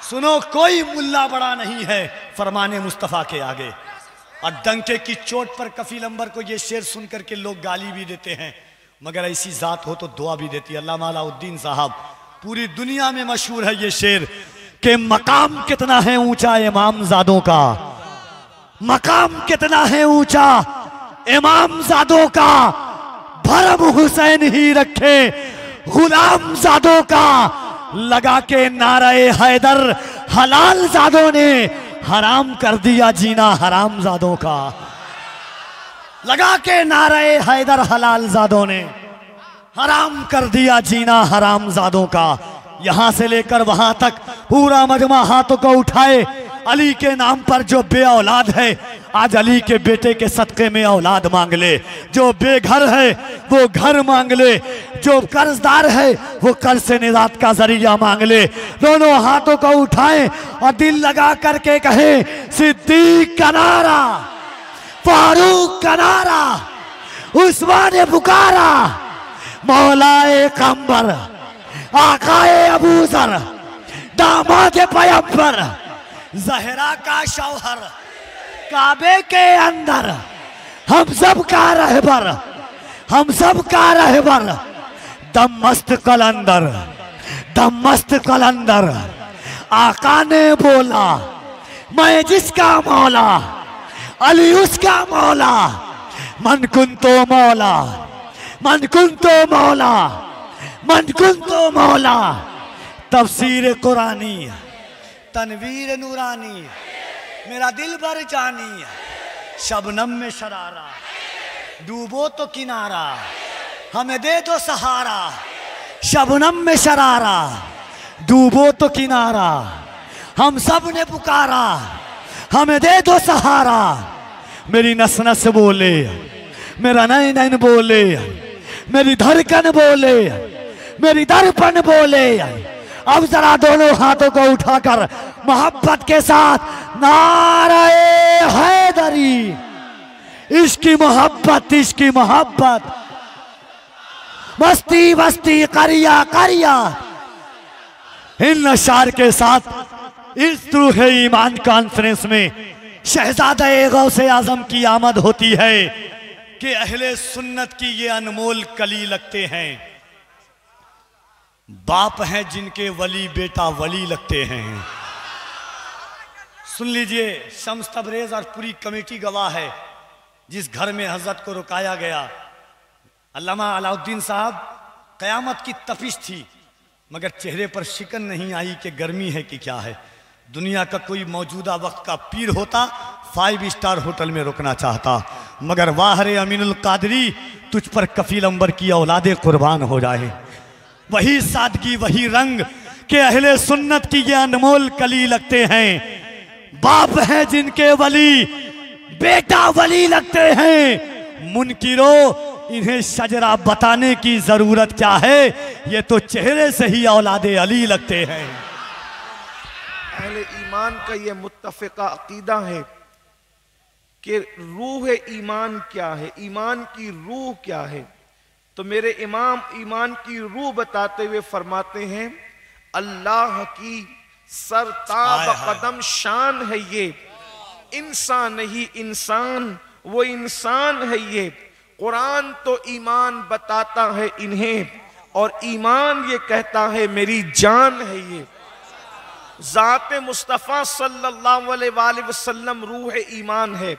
सुनो कोई मुल्ला बड़ा नहीं है फरमाने मुस्तफ़ा के आगे। और डंके की चोट पर कफील अंबर को ये शेर सुन करके लोग गाली भी देते हैं, मगर ऐसी जात हो तो दुआ भी देती है। अल्लामा अलाउद्दीन साहब, पूरी दुनिया में मशहूर है ये शेर कि मकाम कितना है ऊंचा इमामजादों का, मकाम कितना है ऊंचा इमामजादों का, भरम हुसैन ही रखे गुलामजादों का। लगा के नारे हैदर हलाल जादों ने हराम कर दिया जीना हरामजादों का। लगा के नारे हैदर हलाल जादों ने हराम कर दिया जीना हरामजादों का। यहां से लेकर वहां तक पूरा मजमा हाथों को उठाए। अली के नाम पर जो बे औलाद है आज अली के बेटे के सदक़े में औलाद मांग ले। जो बेघर है वो घर मांग ले, जो कर्जदार है वो कर्ज से निजात का जरिया मांग ले। दोनों हाथों को उठाएं और दिल लगा करके कहे सिद्दीक का नारा, फारूक का नारा, उस्मान ने पुकारा, मौलाए कंबर, आकाए अबूजर, दामाद पैगंबर, जहरा का शौहर, काबे के अंदर हम सब का रहबर, हम सब का रहबर, दम मस्त कलंदर, दम मस्त कलंदर। आका ने बोला मैं जिसका मौला, अली उसका मौला, मन कुन तो मौला, मन कुन तो मौला, मन कुन तो मौला। तफसीर कुरानी, तनवीर नूरानी, मेरा दिल भर जानी, शबनम में शरारा, डूबो तो किनारा, हमें दे दो सहारा। शबनम में शरारा, डूबो तो किनारा, हम सब ने पुकारा, हमें दे दो सहारा। मेरी नस नस बोले, मेरा नैन नैन बोले, मेरी धड़कन बोले, मेरी दर्पण बोले। अब जरा दोनों हाथों को उठाकर मोहब्बत के साथ नारे हैदरी, इसकी मोहब्बत, इसकी मोहब्बत, बस्ती बस्ती करिया करिया। इन अशार के साथ इस रूह ईमान कॉन्फ्रेंस में शहजादा गौसे आजम की आमद होती है कि अहले सुन्नत की ये अनमोल कली लगते हैं। बाप हैं जिनके वली बेटा वली लगते हैं। सुन लीजिए, शम्स तबरेज और पूरी कमेटी गवाह है। जिस घर में हजरत को रुकाया गया, अल्लामा अलाउद्दीन साहब, कयामत की तपिश थी, मगर चेहरे पर शिकन नहीं आई कि गर्मी है कि क्या है। दुनिया का कोई मौजूदा वक्त का पीर होता 5 स्टार होटल में रुकना चाहता, मगर वाह रे अमीनुल कादरी, तुझ पर कफील अंबर की औलादे कुर्बान हो जाए। वही सादगी, वही रंग के अहले सुन्नत की ये अनमोल कली लगते हैं। बाप है जिनके वली बेटा वली लगते हैं। मुनकिरो, इन्हें शजरा बताने की जरूरत क्या है, ये तो चेहरे से ही औलादे अली लगते हैं। अहले ईमान का ये मुत्तफ़िक़ा अकीदा है कि रूह ईमान क्या है, ईमान की रूह क्या है। तो मेरे इमाम ईमान की रूह बताते हुए फरमाते हैं, अल्लाह की सरताब कदम शान है ये, इंसान नहीं इंसान, वो इंसान है ये। कुरान तो ईमान बताता है इन्हें, और ईमान ये कहता है मेरी जान है ये। ज़ात मुस्तफ़ा सल्लल्लाहु अलैहि वसल्लम रूह ईमान है,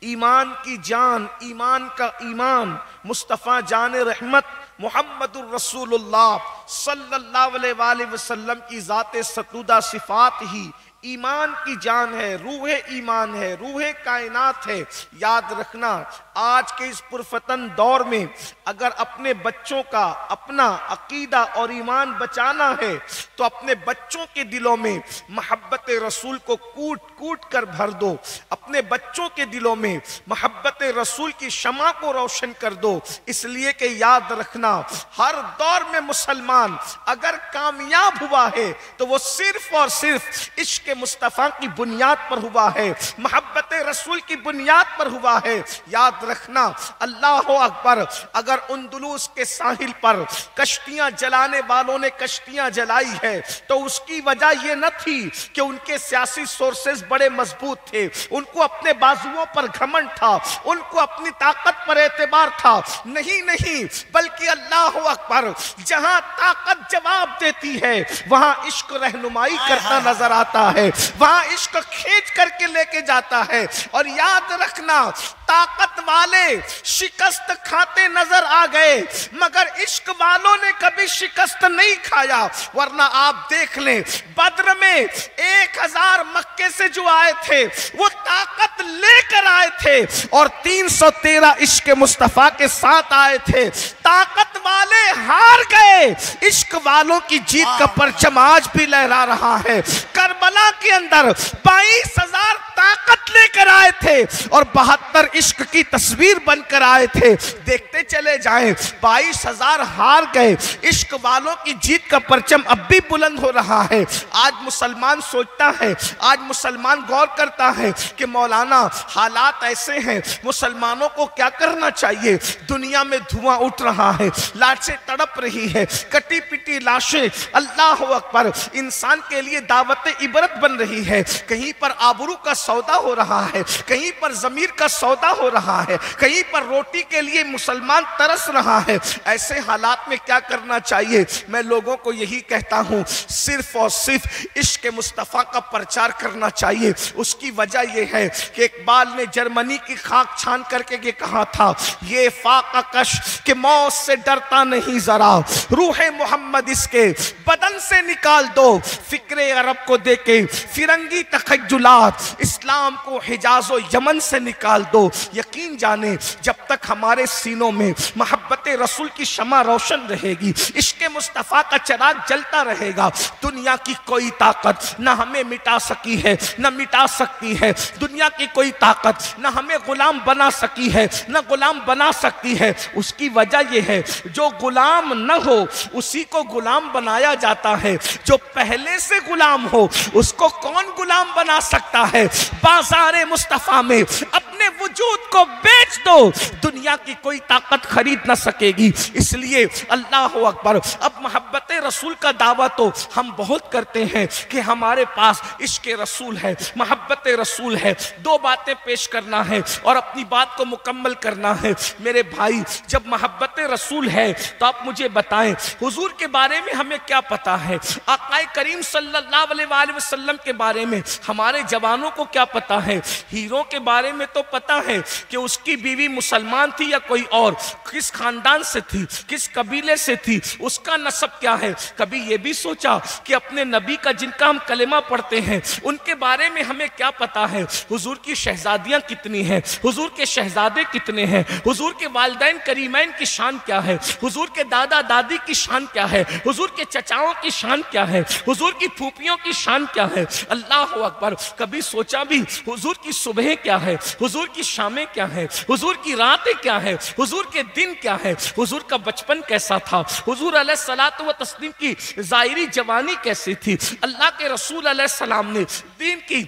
ईमान की जान, ईमान का ईमान। मुस्तफ़ा जान रहमत मुहम्मदुर रसूलुल्लाह सल्लल्लाहु अलैहि वसल्लम की ज़ात सतूदा सिफ़ात ही ईमान की जान है, रूह ईमान है, रूह कायनात है। याद रखना, आज के इस पुरफतन दौर में अगर अपने बच्चों का अपना अकीदा और ईमान बचाना है तो अपने बच्चों के दिलों में मोहब्बत रसूल को कूट कूट कर भर दो। अपने बच्चों के दिलों में मोहब्बत रसूल की शमा को रोशन कर दो। इसलिए कि याद रखना, हर दौर में मुसलमान अगर कामयाब हुआ है तो वो सिर्फ और सिर्फ इश्क मुस्तफ़ा की बुनियाद पर हुआ है, मोहब्बत रसूल की बुनियाद पर हुआ है। याद रखना, अल्लाह अकबर, अगर उंदुलूस के साहिल पर कश्तियां जलाने वालों ने कश्तियां जलाई है तो उसकी वजह यह न थी कि उनके सियासी सोर्सेज बड़े मजबूत थे, उनको अपने बाजुओं पर घमंड था, उनको अपनी ताकत पर एतबार था। नहीं नहीं, बल्कि अल्लाह अकबर, जहां ताकत जवाब देती है वहां इश्क रहनुमाई करता नजर आता है, वहां इश्क खींच करके लेके जाता है। और याद रखना, ताकत वाले शिकस्त खाते नजर आ गए मगर इश्क वालों ने कभी शिकस्त नहीं खाया। वरना आप देख लें, बद्र में 1000 मक्के से जो आए थे वो ताकत लेकर आए थे और 313 इश्क मुस्तफा के साथ आए थे। ताकत वाले हार गए, इश्क वालों की जीत का परचम आज भी लहरा रहा है। करबला के अंदर 22,000 ताकत लेकर आए थे और 72 इश्क की तस्वीर बनकर आए थे। देखते चले जाएं, 22,000 हार गए, इश्क वालों की जीत का परचम अब भी बुलंद हो रहा है। आज मुसलमान सोचता है, आज मुसलमान गौर करता है कि मौलाना हालात ऐसे हैं, मुसलमानों को क्या करना चाहिए। दुनिया में धुआं उठ रहा है, लाशें तड़प रही है, कटी पिटी लाशें, अल्लाह अकबर, इंसान के लिए दावत इबरत बन रही है। कहीं पर आबरू का सौदा हो रहा है, कहीं पर जमीर का सौदा हो रहा है, कहीं पर रोटी के लिए मुसलमान तरस रहा है। ऐसे हालात में क्या करना चाहिए? मैं लोगों को यही कहता हूं, सिर्फ और सिर्फ इश्क मुस्तफा का प्रचार करना चाहिए। उसकी वजह यह है कि इकबाल ने जर्मनी की खाक छान करके ये कहा था, ये फाका कश के मौत से डरता नहीं जरा, रूह मोहम्मद इसके बदन से निकाल दो, फिक्रे अरब को देके फिरंगी तखजुलात, इस्लाम को हिजाज़ो यमन से निकाल दो। यकीन जाने, जब तक हमारे सीनों में मोहब्बत रसूल की शमा रोशन रहेगी, इश्क मुस्तफ़ा का चिराग जलता रहेगा, दुनिया की कोई ताकत न हमें मिटा सकी है, न मिटा सकती है। दुनिया की कोई ताकत न हमें गुलाम बना सकी है, न गुलाम बना सकती है। उसकी वजह यह है, जो गुलाम न हो उसी को गुलाम बनाया जाता है। जो पहले से गुलाम हो उसको कौन गुलाम बना सकता है? बाजारे मुस्तफा में अपने वजूद को बेच दो, दुनिया की कोई ताकत खरीद ना सकेगी। इसलिए अल्लाह अकबर, अब मोहब्बत रसूल का दावा तो हम बहुत करते हैं कि हमारे पास इश्क रसूल है, मोहब्बत रसूल है। दो बातें पेश करना है और अपनी बात को मुकम्मल करना है। मेरे भाई, जब मोहब्बत रसूल है तो आप मुझे बताएं, हुजूर के बारे में हमें क्या पता है? आक़ाए करीम सल्लल्लाहु अलैहि वसल्लम के बारे में हमारे जवानों को क्या पता है? हीरो के बारे में तो पता है कि उसकी बीवी मुसलमान थी या कोई और, किस खानदान से थी, किस कबीले से थी, उसका नस्ब क्या है। कभी ये भी सोचा कि अपने नबी का, जिनका हम कलेमा पढ़ते हैं, उनके बारे में हमें क्या पता है? हुजूर की शहजादियां कितनी हैं, हुजूर के शहजादे कितने हैं, हुजूर के वालिदैन करीमैन की शान क्या है, हुजूर के दादा दादी की शान क्या है, हुजूर के चचाओं की शान क्या है, हुजूर की फूफियों की शान क्या है। अल्लाह अकबर, कभी सोचा भी हुजूर की सुबह क्या है, हुजूर की शामें क्या है, हुजूर की रातें क्या है, हुजूर के दिन क्या है, हुजूर का बचपन कैसा था, हुजूर अलैहिस्सलातु व तस्लीम की ज़ाहिरी जवानी कैसी थी। अल्लाह के रसूल अलैहिस्सलाम ने दीन की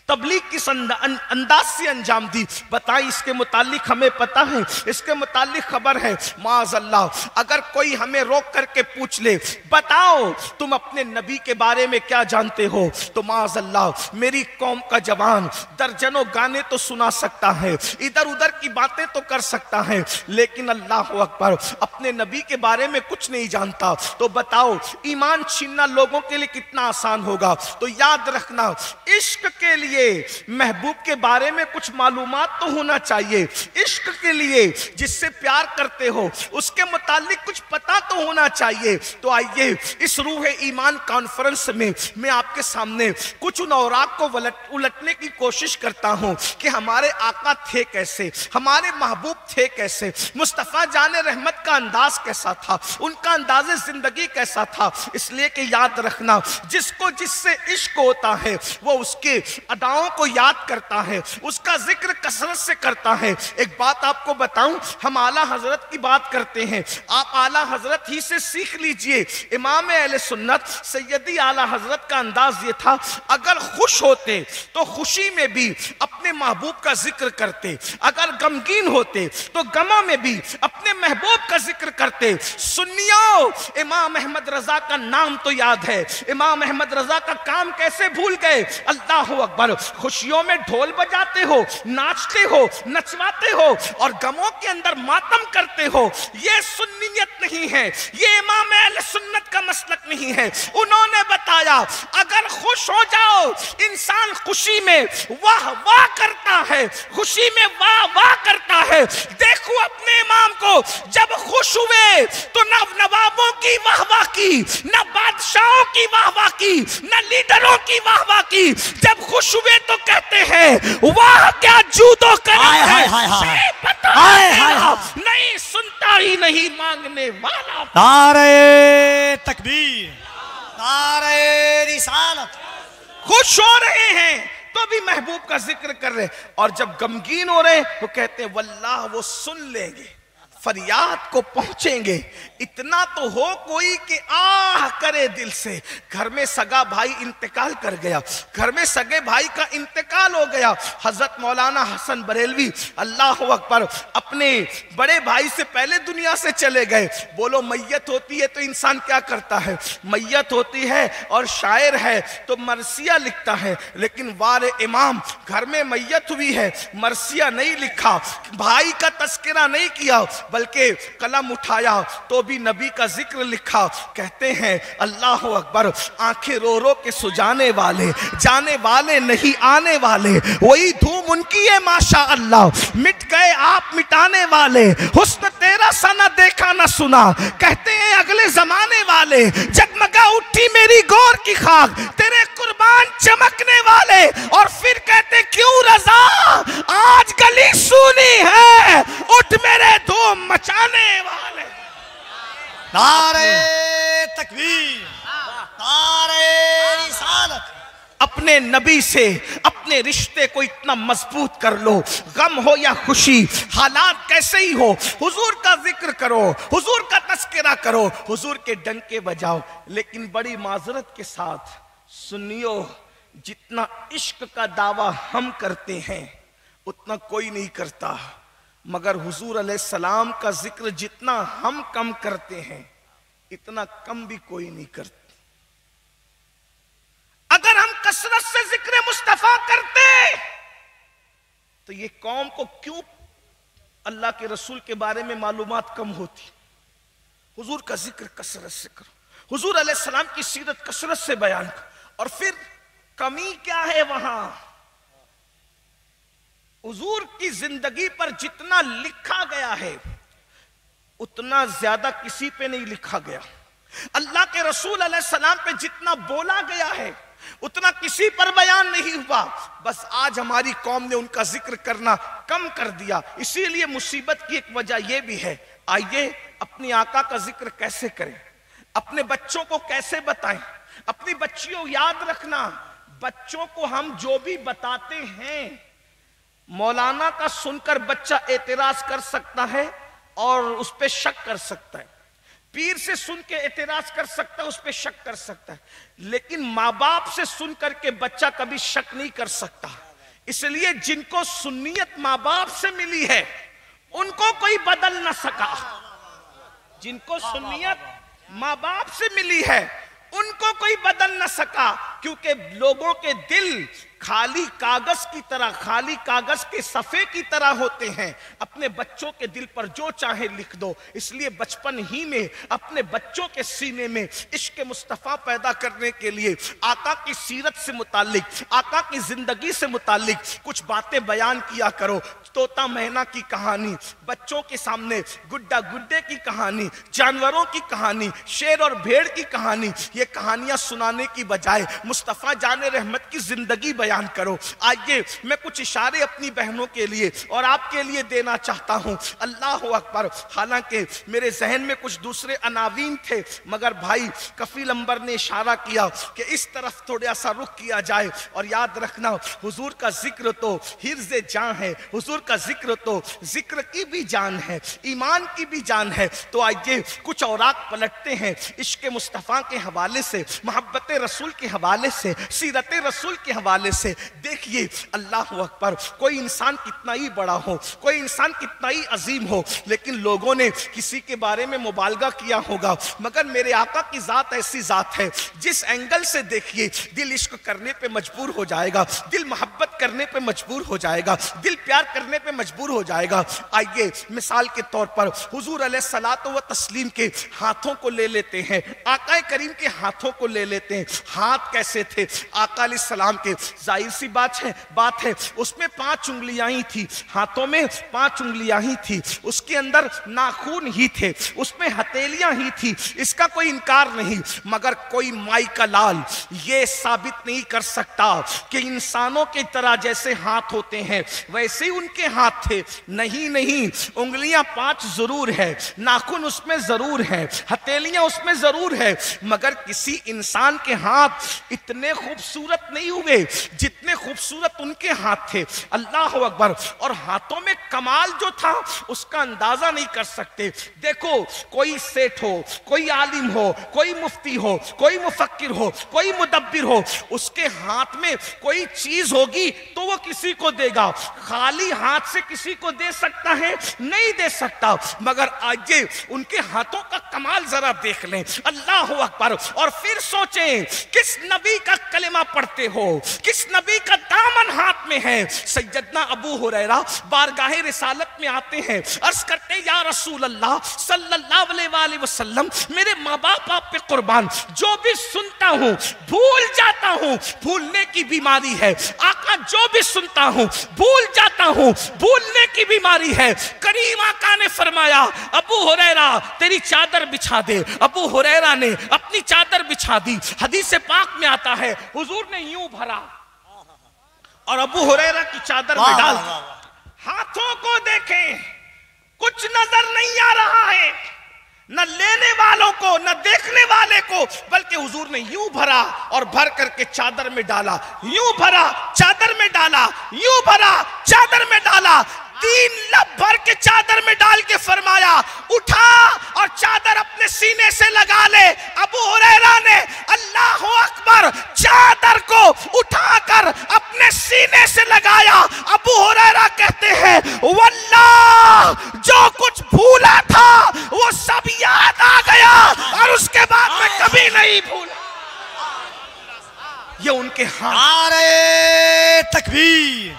तबलीग किस अंदाज से अंजाम दी, बताई। इसके मुतालिक हमें पता है, इसके मुतालिक खबर है। माज़अल्लाह, अगर कोई हमें रोक करके पूछ ले, बताओ तुम अपने नबी के बारे में क्या जानते हो, तो माज़अल्लाह मेरी कौम का जवान दर्जनों गाने तो सुना सकता है, इधर उधर की बातें तो कर सकता है, लेकिन अल्लाह अकबर अपने नबी के बारे में कुछ नहीं जानता। तो बताओ ईमान छीनना लोगों के लिए कितना आसान होगा। तो याद रखना, इश्क के लिए, महबूब के बारे में कुछ मालूमात तो होना चाहिए। इश्क के लिए, जिससे प्यार करते हो, उसके मुतालिक कुछ पता तो होना चाहिए। तो आइए इस रूह ईमान कॉन्फ्रेंस में मैं आपके सामने कुछ उन औराक को उलटने की कोशिश करता हूं कि हमारे आका थे कैसे, हमारे महबूब थे कैसे, मुस्तफ़ा जाने रहमत का अंदाज कैसा था, उनका अंदाज़े जिंदगी कैसा था। इसलिए कि याद रखना, जिसको जिससे इश्क होता है वो उसके अकीदाओं को याद करता है, उसका जिक्र कसरत से करता है। एक बात आपको बताऊं, हम आला हजरत की बात करते हैं, आप आला हजरत ही से सीख लीजिए। इमाम अहले सुन्नत सैयदी आला हजरत का अंदाज ये था, अगर खुश होते तो खुशी में भी अपने महबूब का जिक्र करते, अगर गमगीन होते तो गमों में भी अपने महबूब का जिक्र करते। सुन्नियों, इमाम अहमद रजा का नाम तो याद है, इमाम अहमद रजा का काम कैसे भूल गए? अल्लाह अकबर। खुशियों में ढोल बजाते हो, नाचते हो, नचवाते हो, और गमों के अंदर मातम करते हो। ये सुन्नियत नहीं है, ये इमाम अहले सुन्नत का मसलक नहीं है। उन्होंने बताया अगर खुश हो जाओ, इंसान खुशी में वाह वाह करता है, खुशी में वाह वाह करता है। देखो अपने इमाम को, जब खुश हुए तो न नवाबों की वाह वाह की, न बादशाहों की वाह वाह की, न लीडरों की वाह वाह की। जब खुश हुए तो कहते हैं वाह क्या जूदो करम है, नहीं सुनता ही नहीं मांगने वाला। नारे तकबीर, नारे रिसालत। खुश हो रहे हैं तो भी महबूब का जिक्र कर रहे, और जब गमगीन हो रहे वो कहते हैं वल्लाह वो सुन लेंगे, फरियाद को पहुंचेंगे। इतना तो हो कोई कि आह करे दिल से। घर में सगा भाई इंतकाल कर गया, घर में सगे भाई का इंतकाल हो गया। हजरत मौलाना हसन बरेलवी अल्लाह अकबर अपने बड़े भाई से पहले दुनिया से चले गए। बोलो मैयत होती है तो इंसान क्या करता है? मैयत होती है और शायर है तो मरसिया लिखता है, लेकिन वारे इमाम घर में मैयत हुई है, मरसिया नहीं लिखा, भाई का तस्करा नहीं किया, बल्कि कलम उठाया तो भी नबी का जिक्र लिखा। कहते हैं अल्लाह अकबर, आंखें रो रो के सुजाने वाले, जाने वाले नहीं आने वाले, वही धूम उनकी है माशा अल्लाह। मिट गए आप मिटाने वाले, हुस्न तेरा सा न देखा न सुना। कहते हैं अगले जमाने वाले, जगमगा उठी मेरी गौर की खाक, तेरे कुर्बान चमकने वाले। और फिर कहते क्यों रजा आज गली सुनी है, उठ मेरे धूम मचाने वाले। नारे तकबीर, नारे रिसालत। अपने नबी से अपने रिश्ते को इतना मजबूत कर लो, गम हो या खुशी, हालात कैसे ही हो, हुजूर का जिक्र करो, हुजूर का तस्करा करो, हुजूर के डंके बजाओ। लेकिन बड़ी माजरत के साथ सुनियो, जितना इश्क का दावा हम करते हैं उतना कोई नहीं करता, मगर हुजूर अलैहिस्सलाम का जिक्र जितना हम कम करते हैं इतना कम भी कोई नहीं करता। अगर हम कसरत से जिक्र मुस्तफा करते तो ये कौम को क्यों अल्लाह के रसूल के बारे में मालूमात कम होती? हुजूर का जिक्र कसरत से करो, हुजूर अलैहिस्सलाम की सीरत कसरत से बयान करो। और फिर कमी क्या है वहां? हुजूर की जिंदगी पर जितना लिखा गया है उतना ज्यादा किसी पे नहीं लिखा गया। अल्लाह के रसूल अलैहिस्सलाम पे जितना बोला गया है उतना किसी पर बयान नहीं हुआ। बस आज हमारी कौम ने उनका जिक्र करना कम कर दिया। इसीलिए मुसीबत की एक वजह यह भी है। आइए अपनी आका का जिक्र कैसे करें, अपने बच्चों को कैसे बताएं। अपनी बच्चियों याद रखना, बच्चों को हम जो भी बताते हैं मौलाना का सुनकर बच्चा एतराज कर सकता है और उस पर शक कर सकता है, पीर से सुन के एतराज कर सकता है, उस पर शक कर सकता है, लेकिन माँ बाप से सुन करके बच्चा कभी शक नहीं कर सकता। इसलिए जिनको सुन्नियत माँ बाप से मिली है उनको कोई बदल ना सका। जिनको सुन्नियत माँ बाप से मिली है उनको कोई बदल ना सका, क्योंकि लोगों के दिल खाली कागज की तरह, खाली कागज के सफ़े की तरह होते हैं। अपने बच्चों के दिल पर जो चाहे लिख दो। इसलिए बचपन ही में अपने बच्चों के सीने में इश्क मुस्तफ़ा पैदा करने के लिए आका की सीरत से मुतालिक, आका की जिंदगी से मुतालिक कुछ बातें बयान किया करो। तोता मैना की कहानी, बच्चों के सामने गुड्डा गुड्डे की कहानी, जानवरों की कहानी, शेर और भेड़ की कहानी, ये कहानियां सुनाने की बजाय मुस्तफ़ा जाने रहमत की जिंदगी बयान करो। आइए मैं कुछ इशारे अपनी बहनों के लिए और आपके लिए देना चाहता हूं। अल्लाह अकबर। हालांकि मेरे जहन में कुछ दूसरे अनावीन थे, मगर भाई कफील अंबर ने इशारा किया कि इस तरफ थोड़ा सा रुख किया जाए। और याद रखना, हुजूर का जिक्र तो हिर्ज़े जान है, हुजूर का जिक्र तो जिक्र की भी जान है, ईमान की भी जान है। तो आइए कुछ औराक पलटते हैं इश्क मुस्तफ़ा के हवाले से, मोहब्बत रसूल के हवाले से, सीरत रसूल के हवाले से। देखिए अल्लाह अकबर, कोई इंसान कितना ही बड़ा हो, कोई इंसान कितना ही अजीम हो, लेकिन लोगों ने किसी के बारे में मुबालगा किया होगा, मगर मेरे आका की जात ऐसी जात है, जिस एंगल से देखिए दिल इश्क करने पे मजबूर हो जाएगा, दिल मोहब्बत करने पे मजबूर हो जाएगा, दिल प्यार करने पे मजबूर हो जाएगा। आइए मिसाल के तौर पर हुजूर अलैहिस्सलातो व तस्लीम के हाथों को ले लेते हैं, आका करीम के हाथों को ले लेते हैं। हाथ कैसे थे आका अलैहिस्सलाम के? जाहिर सी बात है उसमें 5 उंगलियां ही थी, हाथों में 5 उंगलियां ही थी, उसके अंदर नाखून ही थे, उसमें हथेलियां ही थी, इसका कोई इनकार नहीं। मगर कोई माई का लाल ये साबित नहीं कर सकता कि इंसानों की तरह जैसे हाथ होते हैं वैसे ही उनके हाथ थे। नहीं, उंगलियां 5 जरूर है, नाखून उसमें जरूर है, हथेलियां उसमें जरूर है, मगर किसी इंसान के हाथ इतने खूबसूरत नहीं हुए जितने खूबसूरत उनके हाथ थे। अल्लाह अकबर। और हाथों में कमाल जो था उसका अंदाजा नहीं कर सकते। देखो, कोई सेठ हो, कोई आलिम हो, कोई मुफ्ती हो, कोई मुफक्किर हो, कोई मुदब्बिर हो, उसके हाथ में कोई चीज होगी तो वो किसी को देगा। खाली हाथ से किसी को दे सकता है? नहीं दे सकता। मगर आज उनके हाथों का कमाल जरा देख लें। अल्लाह अकबर। और फिर सोचें, किस नबी का कलिमा पढ़ते हो, किस नबी का दामन हाथ में है। सैयदना अबू हुरैरा बारगाहे रिसालत में आते हैं, अर्ज करते या रसूल अल्लाह सल्लल्लाहु अलैहि वसल्लम, मेरे माँ बाप आप पे कुर्बान, जो भी सुनता हूँ भूल जाता हूँ, भूलने की बीमारी है। आका जो भी सुनता हूँ भूल जाता हूँ, भूलने की बीमारी है। करीम आका ने फरमाया, अबू हुरैरा तेरी चादर बिछा दे। अबू हुरैरा ने अपनी चादर बिछा दी। हदीस पाक में आता है हुजूर ने यूं भरा और अबू हुरैरा की चादर में डाल। हाथों को देखें, कुछ नजर नहीं आ रहा है, न लेने वालों को न देखने वाले को, बल्कि हुजूर ने यूं भरा और भर करके चादर में डाला, यूं भरा चादर में डाला, यूं भरा चादर में डाला। 3 लब भर के चादर में डाल के फरमाया, उठा और चादर अपने सीने से लगा ले। अबू हुरैरा ने अल्लाह अकबर चादर को उठाकर अपने सीने से लगाया। अबू हुरैरा कहते हैं, वल्लाह जो कुछ भूला था वो सब याद आ गया और उसके बाद मैं कभी नहीं भूला। ये उनके हाथ, नारे तकबीर,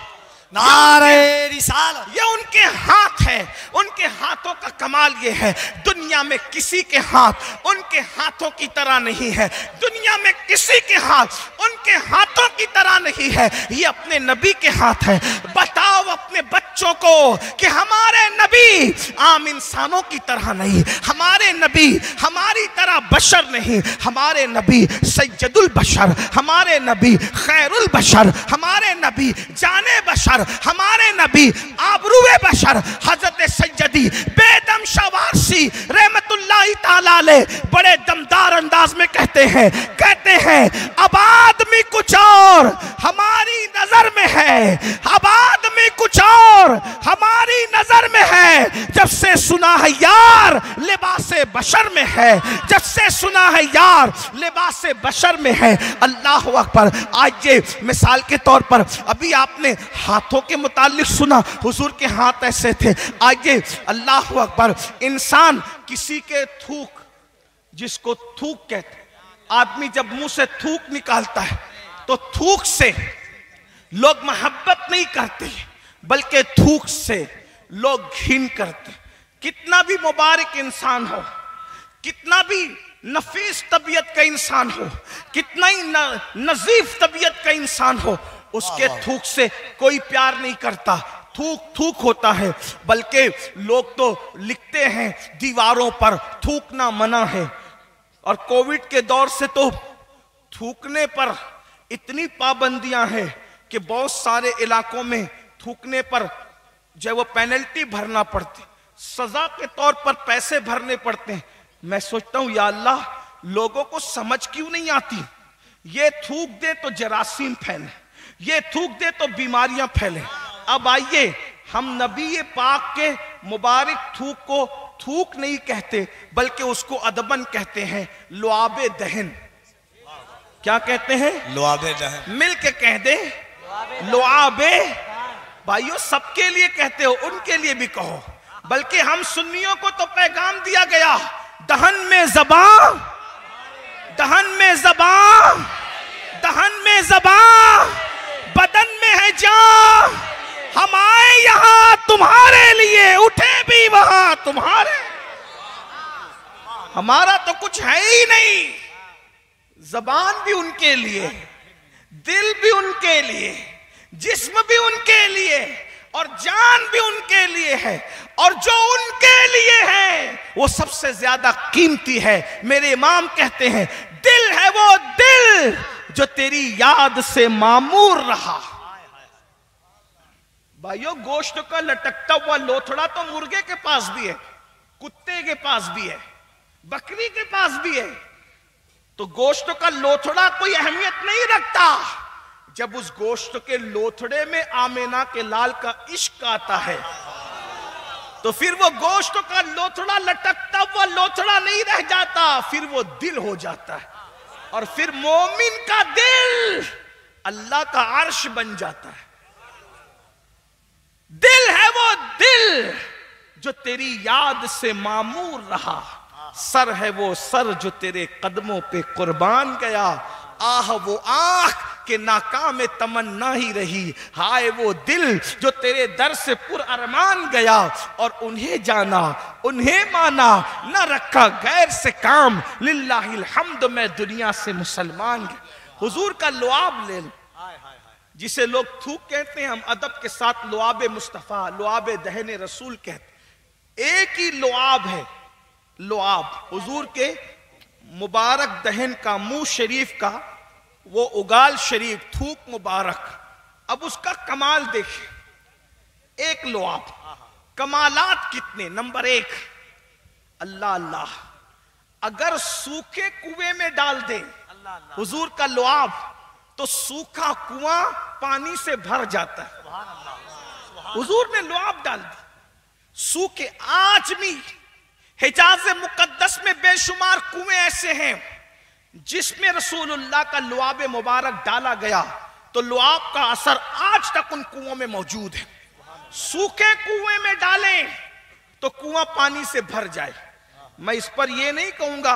नारे रिसालत, ये उनके हाथ है। उनके हाथों का कमाल ये है, दुनिया में किसी के हाथ उनके हाथों की तरह नहीं है, दुनिया में किसी के हाथ उनके हाथों की तरह नहीं है। ये अपने नबी के हाथ है। बताओ अपने बच्चों को कि हमारे नबी आम इंसानों की तरह नहीं, हमारे नबी हमारी तरह बशर नहीं, हमारे नबी सैयदुल बशर, हमारे नबी खैरुल बशर, हमारे नबी जाने बशर, हमारे नबी आबरूए बशर हजरत सैयदी बेदम शवारसी रहमतुल्लाहि ताला अलैह बड़े दमदार अंदाज में कहते हैं अब आदमी कुछ और हमारी नजर में है, अब आदमी कुछ और हमारी नजर में है। जब से सुना है यार लिबासे बशर में है, जब से सुना है यार लिबासे बशर में है। अल्लाह अकबर। आज ये मिसाल के तौर पर अभी आपने हाथों के मुतालिक सुना, हुजूर के हाथ ऐसे थे। आइए अल्लाह अकबर। इंसान किसी के थूक, जिसको थूक कहते, आदमी जब मुंह से थूक निकालता है तो थूक से लोग मोहब्बत नहीं करते, बल्कि थूक से लोग घिन करते। कितना भी मुबारक इंसान हो, कितना भी नफीस तबीयत का इंसान हो, कितना ही नजीफ तबीयत का इंसान हो, उसके थूक से कोई प्यार नहीं करता। थूक थूक होता है। बल्कि लोग तो लिखते हैं दीवारों पर थूकना मना है। और कोविड के दौर से तो थूकने पर इतनी पाबंदियां हैं कि बहुत सारे इलाकों में थूकने पर जो है वो पेनल्टी भरना पड़ती, सजा के तौर पर पैसे भरने पड़ते हैं। मैं सोचता हूं या अल्लाह, लोगों को समझ क्यों नहीं आती? ये थूक दे तो जरासीम फैले, ये थूक दे तो बीमारियां फैले। अब आइए, हम नबी पाक के मुबारक थूक को थूक नहीं कहते, बल्कि उसको अदबन कहते हैं लुआबे दहन। क्या कहते हैं? लुआबे दहन। मिल के कह दे लुआबे। भाइयों, सबके लिए कहते हो, उनके लिए भी कहो। बल्कि हम सुन्नियों को तो पैगाम दिया गया, दहन में ज़बान, दहन में ज़बान, दहन में ज़बान, बदन में है जान। हम आए यहां तुम्हारे लिए, उठे भी वहां तुम्हारे। हमारा तो कुछ है ही नहीं। ज़बान भी उनके लिए, दिल भी उनके लिए, जिस्म भी उनके लिए, और जान भी उनके लिए है। और जो उनके लिए है वो सबसे ज्यादा कीमती है। मेरे इमाम कहते हैं, दिल है वो दिल जो तेरी याद से मामूर रहा। भाइयों, गोश्त का लटकता हुआ लोथड़ा तो मुर्गे के पास भी है, कुत्ते के पास भी है, बकरी के पास भी है। तो गोश्त का लोथड़ा कोई अहमियत नहीं रखता। जब उस गोश्त के लोथड़े में आमेना के लाल का इश्क आता है, तो फिर वो गोश्त का लोथड़ा लटकता हुआ लोथड़ा नहीं रह जाता, फिर वो दिल हो जाता है। और फिर मोमिन का दिल अल्लाह का अर्श बन जाता है। दिल है वो दिल जो तेरी याद से मामूर रहा। सर है वो सर जो तेरे कदमों पे कुर्बान गया। आह वो आंख के नाकाम तमन्ना ही रही। हाय वो दिल जो तेरे दर से पुर अरमान गया। और उन्हें जाना, उन्हें माना, न रखा गैर से काम। लिल्लाहिल हम्द, मैं दुनिया से मुसलमान। हुजूर का लुआब ले लो, जिसे लोग थूक कहते हैं, हम अदब के साथ लुआबे मुस्तफ़ा, लुआबे दहने रसूल कहते। एक ही लुआब है, लुआब हुजूर के मुबारक दहन का, मुंह शरीफ का वो उगाल शरीफ, थूक मुबारक। अब उसका कमाल देखिए, एक लुआब, कमालात कितने। नंबर एक, अल्लाह अल्लाह, अगर सूखे कुएं में डाल दे हुजूर का लुआब, तो सूखा कुआं पानी से भर जाता है। हुजूर ने लुआब डाल दी सूखे। आज भी हिजाज मुकद्दस में बेशुमार कुएं ऐसे हैं जिसमें रसूलुल्लाह का लुआब मुबारक डाला गया, तो लुआब का असर आज तक उन कुओं में मौजूद है। सूखे कुएं में डालें तो कुआं पानी से भर जाए। मैं इस पर यह नहीं कहूंगा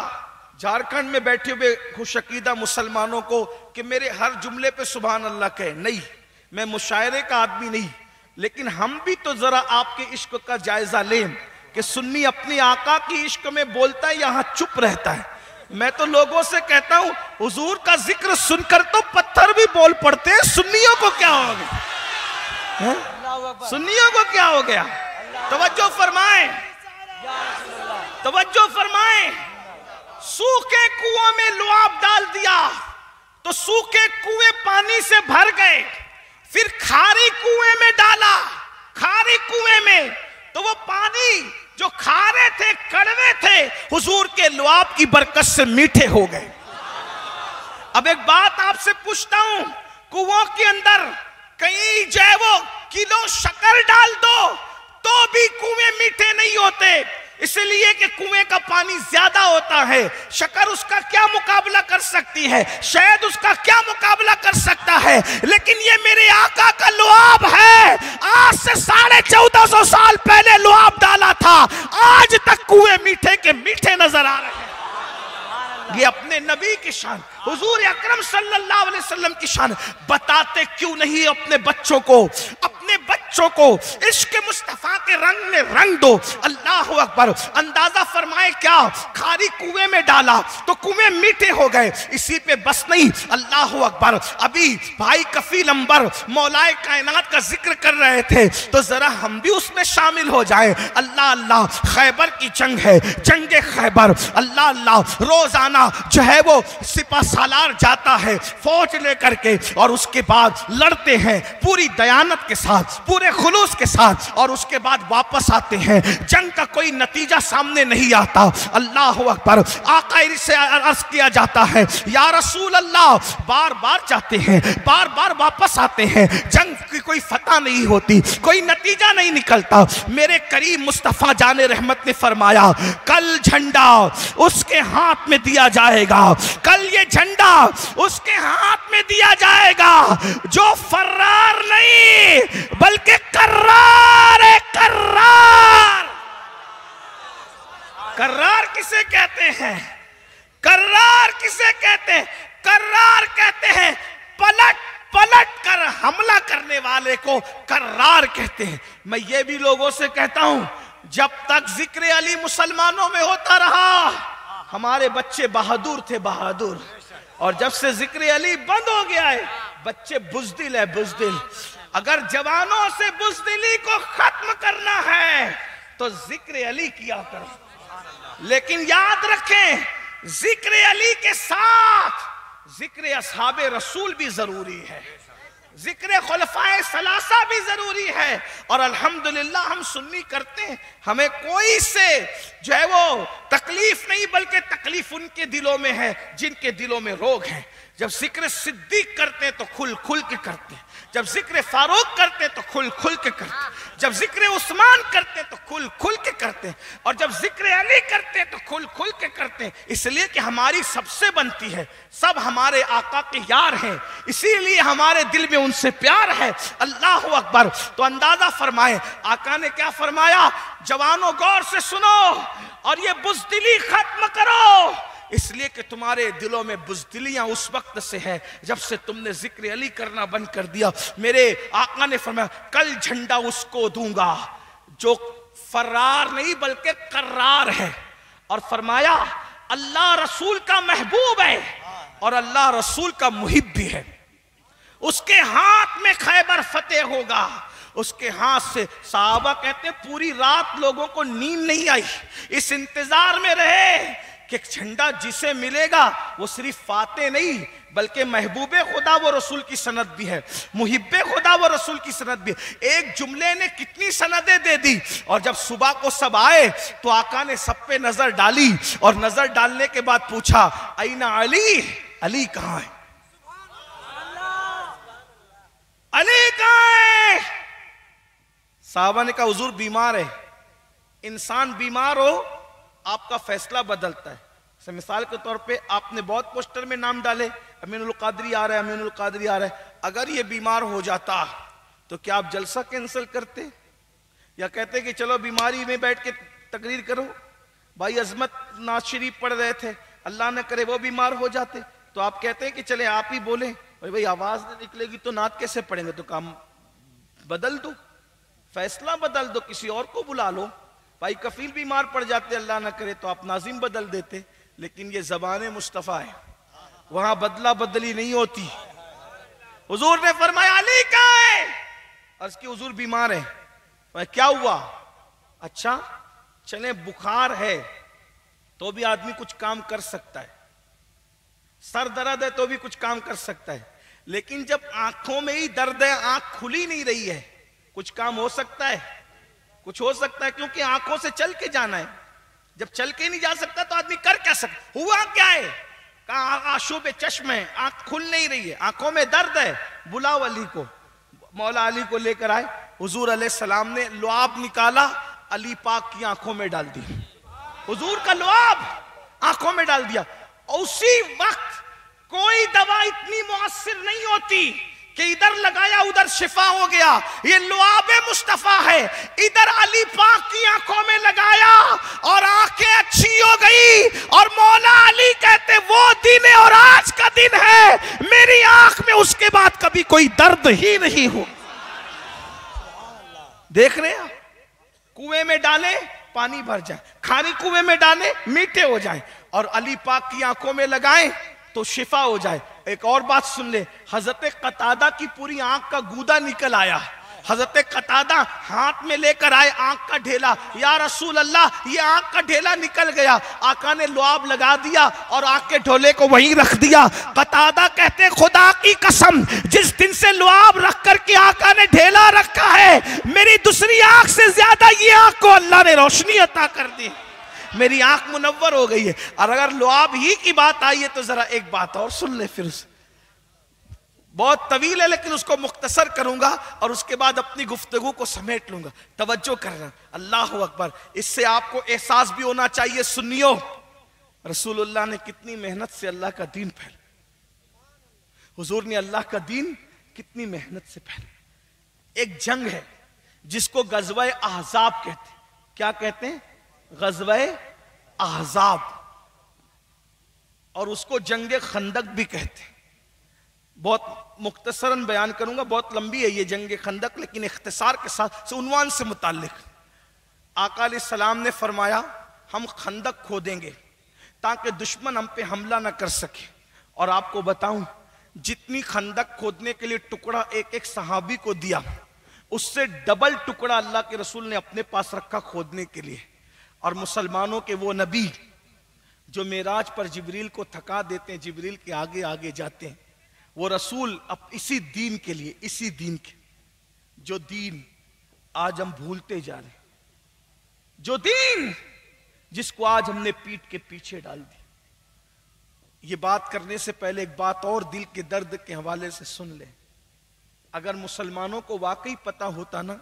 झारखंड में बैठे हुए खुशअकीदा मुसलमानों को कि मेरे हर जुमले पे सुभान अल्लाह कहे, नहीं, मैं मुशायरे का आदमी नहीं, लेकिन हम भी तो जरा आपके इश्क का जायजा लें कि सुन्नी अपनी आका की इश्क में बोलता है, यहां चुप रहता है। मैं तो लोगों से कहता हूं, हुजूर का जिक्र सुनकर तो पत्थर भी बोल पड़ते हैं, सुन्नियों को क्या हो गया? सुन्नियों को क्या हो गया? तवज्जो फरमाएं, तवज्जो फरमाएं। सूखे कुओं में लुआब डाल दिया तो सूखे कुएं पानी से भर गए। फिर खारी कुएं में डाला, खारी कुएं में, तो वो पानी जो खारे थे, कड़वे थे, हुजूर के लुआब की बरकत से मीठे हो गए। अब एक बात आपसे पूछता हूं, कुओं के अंदर कहीं जो है वो किलो शक्कर डाल दो तो भी कुएं मीठे नहीं होते, इसलिए कि कुएं का पानी ज्यादा होता है। शक्कर उसका क्या मुकाबला कर सकती है, शहद उसका क्या मुकाबला कर सकता है। लेकिन ये मेरे आका का लुआब है, आज से 1450 साल पहले लुआब डाला था, आज तक कुएं मीठे के मीठे नजर आ रहे हैं। ये अपने नबी की शान, हुजूर अकरम सल्लल्लाहु अलैहि वसल्लम की शान। बताते क्यों नहीं अपने बच्चों को, अपने बच्चों बच्चों को इश्क मुस्तफा के रंग में रंग दो। अल्लाह अकबर। अंदाजा फरमाए क्या, खारी कुएं में डाला तो कुएं मीठे हो गए, इसी पे बस नहीं, अल्लाह अकबर। अभी भाई कफील अंबर मौलाए कायनात का जिक्र कर रहे थे, तो जरा हम भी उसमें शामिल हो जाए। अल्लाह अल्लाह, खैबर की जंग है, जंगे खैबर। अल्लाह अल्लाह, रोजाना जो है वो सिपा सालार जाता है फौज लेकर के, और उसके बाद लड़ते हैं पूरी दयानत के साथ, पूरे खुलूस के साथ, और उसके बाद वापस आते हैं। जंग का कोई नतीजा सामने नहीं आता। अल्लाह अकबर। आका से अर्ज किया जाता है, या रसूल अल्लाह, बार बार जाते हैं, बार बार वापस आते हैं, जंग की कोई फतह नहीं होती, कोई नतीजा नहीं निकलता। मेरे करीम मुस्तफा जाने रहमत ने फरमाया, कल झंडा उसके हाथ में दिया जाएगा, कल ये झंडा उसके हाथ में दिया जाएगा जो फर्रार नहीं बल्कि कर्रार है। कर्रार, कर्रार किसे कहते हैं? कर्रार किसे कहते हैं? कर्रार कहते हैं पलट पलट कर हमला करने वाले को कर्रार कहते हैं। मैं ये भी लोगों से कहता हूं, जब तक जिक्र अली मुसलमानों में होता रहा, हमारे बच्चे बहादुर थे, बहादुर, और जब से जिक्र अली बंद हो गया है, बच्चे बुज़दिल है, बुज़दिल। अगर जवानों से बुज़दिली को खत्म करना है तो जिक्र अली किया करो। लेकिन याद रखें, जिक्र अली के साथ जिक्र असहाबे रसूल भी जरूरी है, जिक्र खुलफाए सलासा भी जरूरी है। और अल्हम्दुलिल्लाह हम सुन्नी करते हैं, हमें कोई से जो है वो तकलीफ नहीं, बल्कि तकलीफ उनके दिलों में है जिनके दिलों में रोग है। जब जिक्र सिद्दीक करते हैं तो खुल खुल के करते हैं, जब जिक्र फारूक करते हैं तो खुल खुल के करते हैं, जब जिक्र उस्मान करते हैं तो खुल खुल के करते हैं, और जब जिक्र अली करते हैं तो खुल खुल के करते हैं। इसलिए कि हमारी सबसे बनती है, सब हमारे आका के यार हैं, इसीलिए हमारे दिल में उनसे प्यार है। अल्लाह अकबर। तो अंदाजा फरमाए, आका ने क्या फरमाया, जवानों गौर से सुनो और ये बुज़दिली खत्म करो, इसलिए कि तुम्हारे दिलों में बुज़दिलियां उस वक्त से है जब से तुमने जिक्र अली करना बंद कर दिया। मेरे आका ने फरमाया, कल झंडा उसको दूंगा जो फरार नहीं बल्कि कर्रार है, और फरमाया अल्लाह रसूल का महबूब है और अल्लाह रसूल का मुहिब भी है। उसके हाथ में खैबर फतेह होगा, उसके हाथ से। साहबा कहते हैं पूरी रात लोगों को नींद नहीं आई, इस इंतजार में रहे कि झंडा जिसे मिलेगा वो सिर्फ फाते नहीं बल्कि महबूबे खुदा व रसूल की सनद भी है, मुहिब्बे खुदा व रसूल की सनद भी है। एक जुमले ने कितनी सनदें दे दी। और जब सुबह को सब आए तो आका ने सब पे नजर डाली, और नजर डालने के बाद पूछा, आईना अली, अली कहां है, अली कहां है? साहबा ने कहा हुजूर बीमार है। इंसान बीमार हो आपका फैसला बदलता है। मिसाल के तौर पे आपने बहुत पोस्टर में नाम डाले, अमीनुल कादरी आ रहा है, अमीनुल कादरी आ रहा है। अगर ये बीमार हो जाता तो क्या आप जलसा कैंसिल करते या कहते कि चलो बीमारी में बैठ के तकरीर करो? भाई अजमत नाज शरीफ पढ़ रहे थे, अल्लाह न करे वो बीमार हो जाते तो आप कहते हैं कि चले आप ही बोले। भाई आवाज नहीं निकलेगी तो नात कैसे पढ़ेंगे? तो काम बदल दो, फैसला बदल दो, किसी और को बुला लो। भाई कफील बीमार पड़ जाते अल्लाह ना करे तो आप नाजिम बदल देते। लेकिन ये ज़बाने मुस्तफ़ा है, वहां बदला बदली नहीं होती। हुजूर ने फरमाया अली कहां है? अर्ज़ की हुजूर बीमार है। क्या हुआ? अच्छा चले बुखार है तो भी आदमी कुछ काम कर सकता है, सर दर्द है तो भी कुछ काम कर सकता है, लेकिन जब आंखों में ही दर्द है, आंख खुली नहीं रही है, कुछ काम हो सकता है? कुछ हो सकता है, क्योंकि आंखों से चल के जाना है। जब चल के नहीं जा सकता तो आदमी कर क्या सकता? हुआ क्या है? कहा आशूबे चश्म है, आंख खुल नहीं रही है, आंखों में दर्द है, बुलाओ अली को। मौला अली को लेकर आए, हुजूर अलैहि सलाम ने लुआब निकाला, अली पाक की आंखों में डाल दिया। हुजूर का लुआब आंखों में डाल दिया। उसी वक्त कोई दवा इतनी मुअस्सिर नहीं होती कि इधर लगाया उधर शिफा हो गया। ये लुआबे मुस्तफा है, इधर अली पाक की आंखों में लगाया और आंखें अच्छी हो गई। और मौला अली कहते वो दिन है और आज का दिन है मेरी आंख में उसके बाद कभी कोई दर्द ही नहीं हो। देख रहे हैं आप, कुएं में डाले पानी भर जाए, खारी कुएं में डाले मीठे हो जाए, और अली पाक की आंखों में लगाएं तो शिफा हो जाए। एक और बात सुन ले, हजरत कतादा की पूरी आंख का गूदा निकल आया। हजरत कतादा हाथ में लेकर आए आंख का ढेला, या रसूल अल्लाह ये आंख का ढेला निकल गया। आका ने लुआब लगा दिया और आंख के ढोले को वहीं रख दिया। कतादा कहते खुदा की कसम, जिस दिन से लुआब रख करके आका ने ढेला रखा है, मेरी दूसरी आंख से ज्यादा ये आंख को अल्लाह ने रोशनी अता कर दी, मेरी आंख मुनव्वर हो गई है। और अगर लुआब ही की बात आई है तो जरा एक बात और सुन ले, फिर बहुत तवील है लेकिन उसको मुख्तसर करूंगा और उसके बाद अपनी गुफ्तगू को समेट लूंगा। तवज्जो करना, अल्लाह अकबर। इससे आपको एहसास भी होना चाहिए, सुनियो, रसूलुल्लाह ने कितनी मेहनत से अल्लाह का दीन फैला, हुजूर ने अल्लाह का दीन कितनी मेहनत से फैला। एक जंग है जिसको गज़वे अहज़ाब कहते हैं। क्या कहते हैं? गज़वे अहज़ाब, और उसको जंग खंदक भी कहते हैं। बहुत मुख्तसरन बयान करूंगा, बहुत लंबी है ये जंग खंदक, लेकिन इख्तिसार के साथ उन्वान से मुताल्लिक। आका अलैहिस्सलाम ने फरमाया हम खंदक खोदेंगे ताकि दुश्मन हम पे हमला ना कर सके। और आपको बताऊं, जितनी खंदक खोदने के लिए टुकड़ा एक एक सहाबी को दिया, उससे डबल टुकड़ा अल्लाह के रसूल ने अपने पास रखा खोदने के लिए। और मुसलमानों के वो नबी जो मेराज पर जिब्रील को थका देते हैं, जिब्रील के आगे आगे जाते हैं, वो रसूल अब इसी दीन के लिए, इसी दीन के, जो दीन आज हम भूलते जा रहे, जो दीन जिसको आज हमने पीठ के पीछे डाल दिया। ये बात करने से पहले एक बात और दिल के दर्द के हवाले से सुन ले। अगर मुसलमानों को वाकई पता होता ना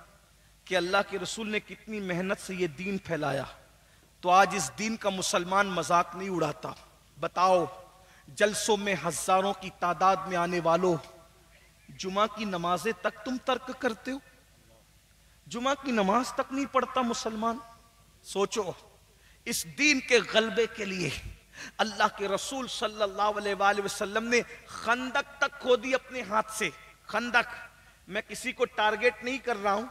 कि अल्लाह के रसूल ने कितनी मेहनत से ये दीन फैलाया, तो आज इस दीन का मुसलमान मजाक नहीं उड़ाता। बताओ, जलसों में हजारों की तादाद में आने वालों, जुमा की नमाजें तक तुम तर्क करते हो, जुमा की नमाज तक नहीं पढ़ता मुसलमान। सोचो, इस दीन के गलबे के लिए अल्लाह के रसूल सल्लल्लाहु अलैहि वसल्लम ने खंदक तक खोदी अपने हाथ से। खंदक, मैं किसी को टारगेट नहीं कर रहा हूं,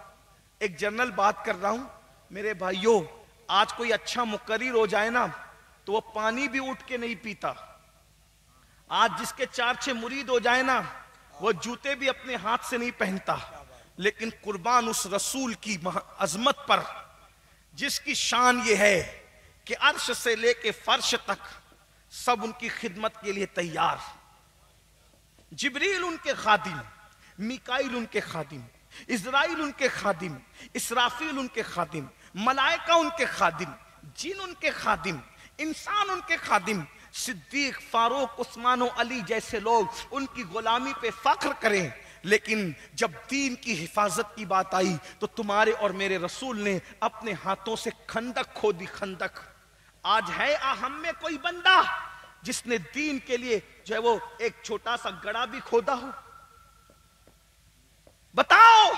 एक जनरल बात कर रहा हूं। मेरे भाइयों, आज कोई अच्छा मुकर्रिर हो जाए ना तो वो पानी भी उठ के नहीं पीता। आज जिसके 4-6 मुरीद हो जाए ना, वो जूते भी अपने हाथ से नहीं पहनता। लेकिन कुर्बान उस रसूल की अजमत पर जिसकी शान ये है कि अर्श से लेके फर्श तक सब उनकी खिदमत के लिए तैयार। जिब्रील उनके खादिम, मिकाईल उनके खादिम, इज़राइल उनके खादिम, इसराफील उनके खादिम, मलाइका उनके खादिम, जिन उनके खादिम, इंसान उनके खादिम। सिद्दीक, फारूक, उस्मान और अली जैसे लोग उनकी गुलामी पे फख्र करें, लेकिन जब दीन की हिफाजत की बात आई तो तुम्हारे और मेरे रसूल ने अपने हाथों से खंदक खोदी। खंदक। आज है हम में कोई बंदा जिसने दीन के लिए जो है वो एक छोटा सा गड़ा भी खोदा हो? बताओ।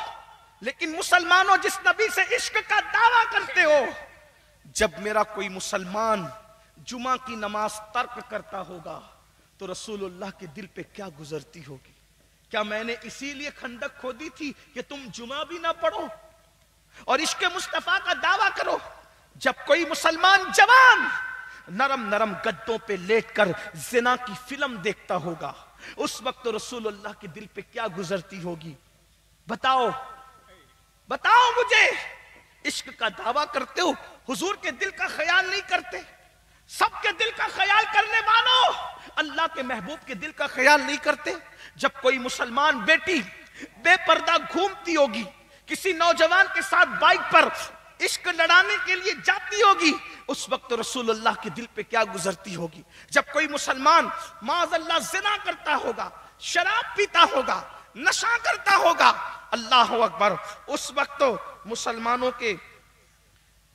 लेकिन मुसलमानों, जिस नबी से इश्क का दावा करते हो, जब मेरा कोई मुसलमान जुमा की नमाज तर्क करता होगा तो रसूलुल्लाह के दिल पे क्या गुजरती होगी? क्या मैंने इसीलिए खंदक खोदी थी कि तुम जुमा भी ना पढ़ो और इश्क मुस्तफा का दावा करो? जब कोई मुसलमान जवान नरम नरम गद्दों पे लेटकर जिना की फिल्म देखता होगा, उस वक्त तो रसूलुल्लाह के दिल पे क्या गुजरती होगी? बताओ, बताओ मुझे। इश्क का दावा करते हो, हुजूर के दिल का ख्याल नहीं करते। सबके दिल का ख्याल करने वालों, अल्लाह के महबूब के दिल का ख्याल नहीं करते। जब कोई मुसलमान बेटी बेपर्दा घूमती होगी, किसी नौजवान के साथ बाइक पर इश्क लड़ाने के लिए जाती होगी, उस वक्त रसूलुल्लाह के दिल पे क्या गुजरती होगी? जब कोई मुसलमान माज़अल्लाह ज़िना करता होगा, शराब पीता होगा, नशा करता होगा, अल्लाह अकबर, उस वक्त तो मुसलमानों के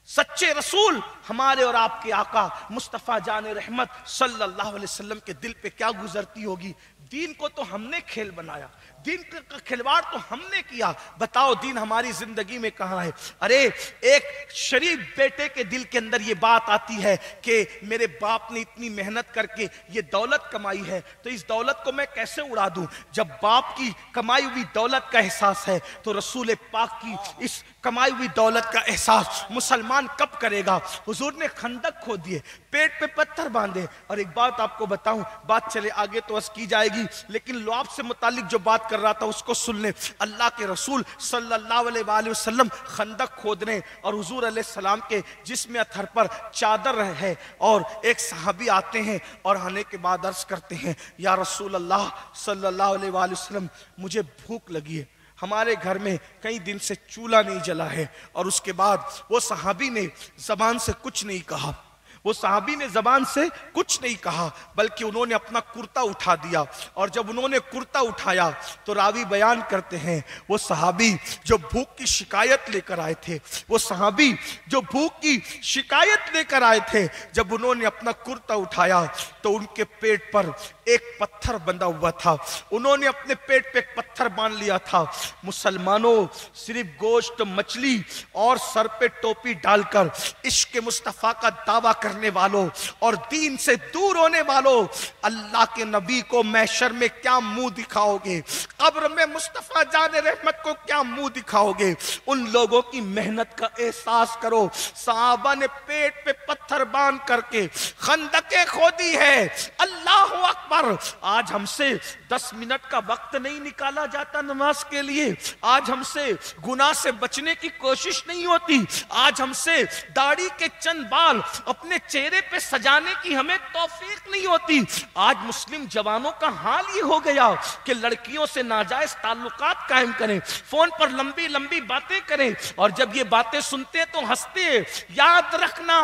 सच्चे रसूल हमारे और आपके आका मुस्तफ़ा जान रहमत सल्लल्लाहु अलैहि वसल्लम के दिल पे क्या गुजरती होगी? दीन को तो हमने खेल बनाया, दीन का खिलवाड़ तो हमने किया। बताओ, दीन हमारी जिंदगी में कहाँ है? अरे, एक शरीफ बेटे के दिल के अंदर ये बात आती है कि मेरे बाप ने इतनी मेहनत करके ये दौलत कमाई है, तो इस दौलत को मैं कैसे उड़ा दूं? जब बाप की कमाई हुई दौलत का एहसास है तो रसूल पाक की इस कमाई हुई दौलत का एहसास मुसलमान कब करेगा? हुजूर ने खंदक खोद दिए, पेट पे पत्थर बांधे। और एक बात आपको बताऊं, बात चले आगे तो अर्ज की जाएगी, लेकिन लुआब से मुतालिक जो बात कर रहा था उसको सुन ले। अल्लाह के रसूल सल्लल्लाहु अलैहि वसल्लम खंदक खोद रहे और हुजूर अलैहि सलाम के जिस्म अतहर पर चादर है, और एक सहाबी आते हैं और आने के बाद अर्ज करते हैं, या रसूल अल्लाह सल्लल्लाहु अलैहि वसल्लम, मुझे भूख लगी है, हमारे घर में कई दिन से चूल्हा नहीं जला है। और उसके बाद वो सहाबी ने जबान से कुछ नहीं कहा, वो सहाबी ने जबान से कुछ नहीं कहा, बल्कि उन्होंने अपना कुर्ता उठा दिया। और जब उन्होंने कुर्ता उठाया तो रावी बयान करते हैं, वो सहाबी जो भूख की शिकायत लेकर आए थे, वो सहाबी जो भूख की शिकायत लेकर आए थे, जब उन्होंने अपना कुर्ता उठाया तो उनके पेट पर एक पत्थर बंधा हुआ था। उन्होंने अपने पेट पे एक पत्थर बांध लिया था। मुसलमानों, सिर्फ गोश्त, मछली और सर पे टोपी डालकर इश्क मुस्तफा का दावा करने वालों और दीन से दूर होने वालों, अल्लाह के नबी को महशर में क्या मुंह दिखाओगे? कब्र में मुस्तफा जाने रहमत को क्या मुंह दिखाओगे? उन लोगों की मेहनत का एहसास करो। सहाबा ने पेट पे पत्थर बांध करके खंदकें खोदी है। अल्लाह अकबर। आज हमसे 10 मिनट का वक्त नहीं निकाला जाता नमाज के लिए। आज हमसे गुनाह से बचने की कोशिश नहीं होती। आज हमसे दाढ़ी के चंद बाल अपने चेहरे पे सजाने की हमें तौफीक नहीं होती। आज मुस्लिम जवानों का हाल ये हो गया कि लड़कियों से नाजायज ताल्लुकात कायम करें, फोन पर लंबी लंबी बातें करें, और जब ये बातें सुनते हैं तो हंसते हैं। याद रखना,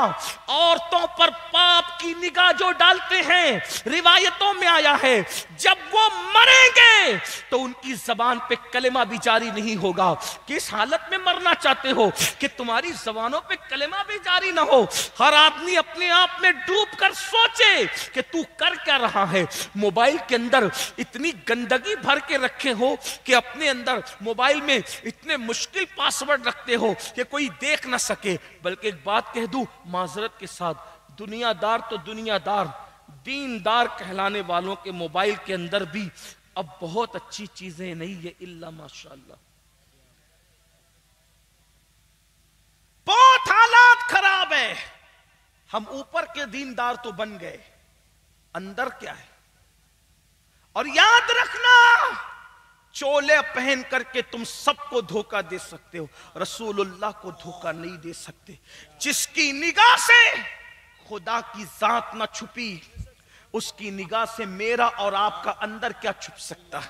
औरतों पर पाप की निगाह जो डालते हैं, रिवायतों में आया है, जब वो मरेंगे तो उनकी जबान पे कलेमा भी जारी नहीं होगा। किस हालत में मरना चाहते हो कि तुम्हारी जबानों पे कलेमा भी जारी ना हो? हर आदमी अपने आप में डूब कर सोचे कि तू कर क्या रहा है। मोबाइल के अंदर इतनी गंदगी भर के रखे हो कि अपने अंदर मोबाइल में इतने मुश्किल पासवर्ड रखते हो कि कोई देख ना सके। बल्कि एक बात कह दूं माजरत के साथ, दुनियादार तो दुनियादार, दीनदार कहलाने वालों के मोबाइल के अंदर भी अब बहुत अच्छी चीजें नहीं है, इल्ला माशाअल्लाह। बहुत हालात खराब है। हम ऊपर के दीनदार तो बन गए, अंदर क्या है? और याद रखना, चोले पहन करके तुम सबको धोखा दे सकते हो, रसूलुल्लाह को धोखा नहीं दे सकते। जिसकी निगाह से खुदा की जात ना छुपी, उसकी निगाह से मेरा और आपका अंदर क्या छुप सकता है?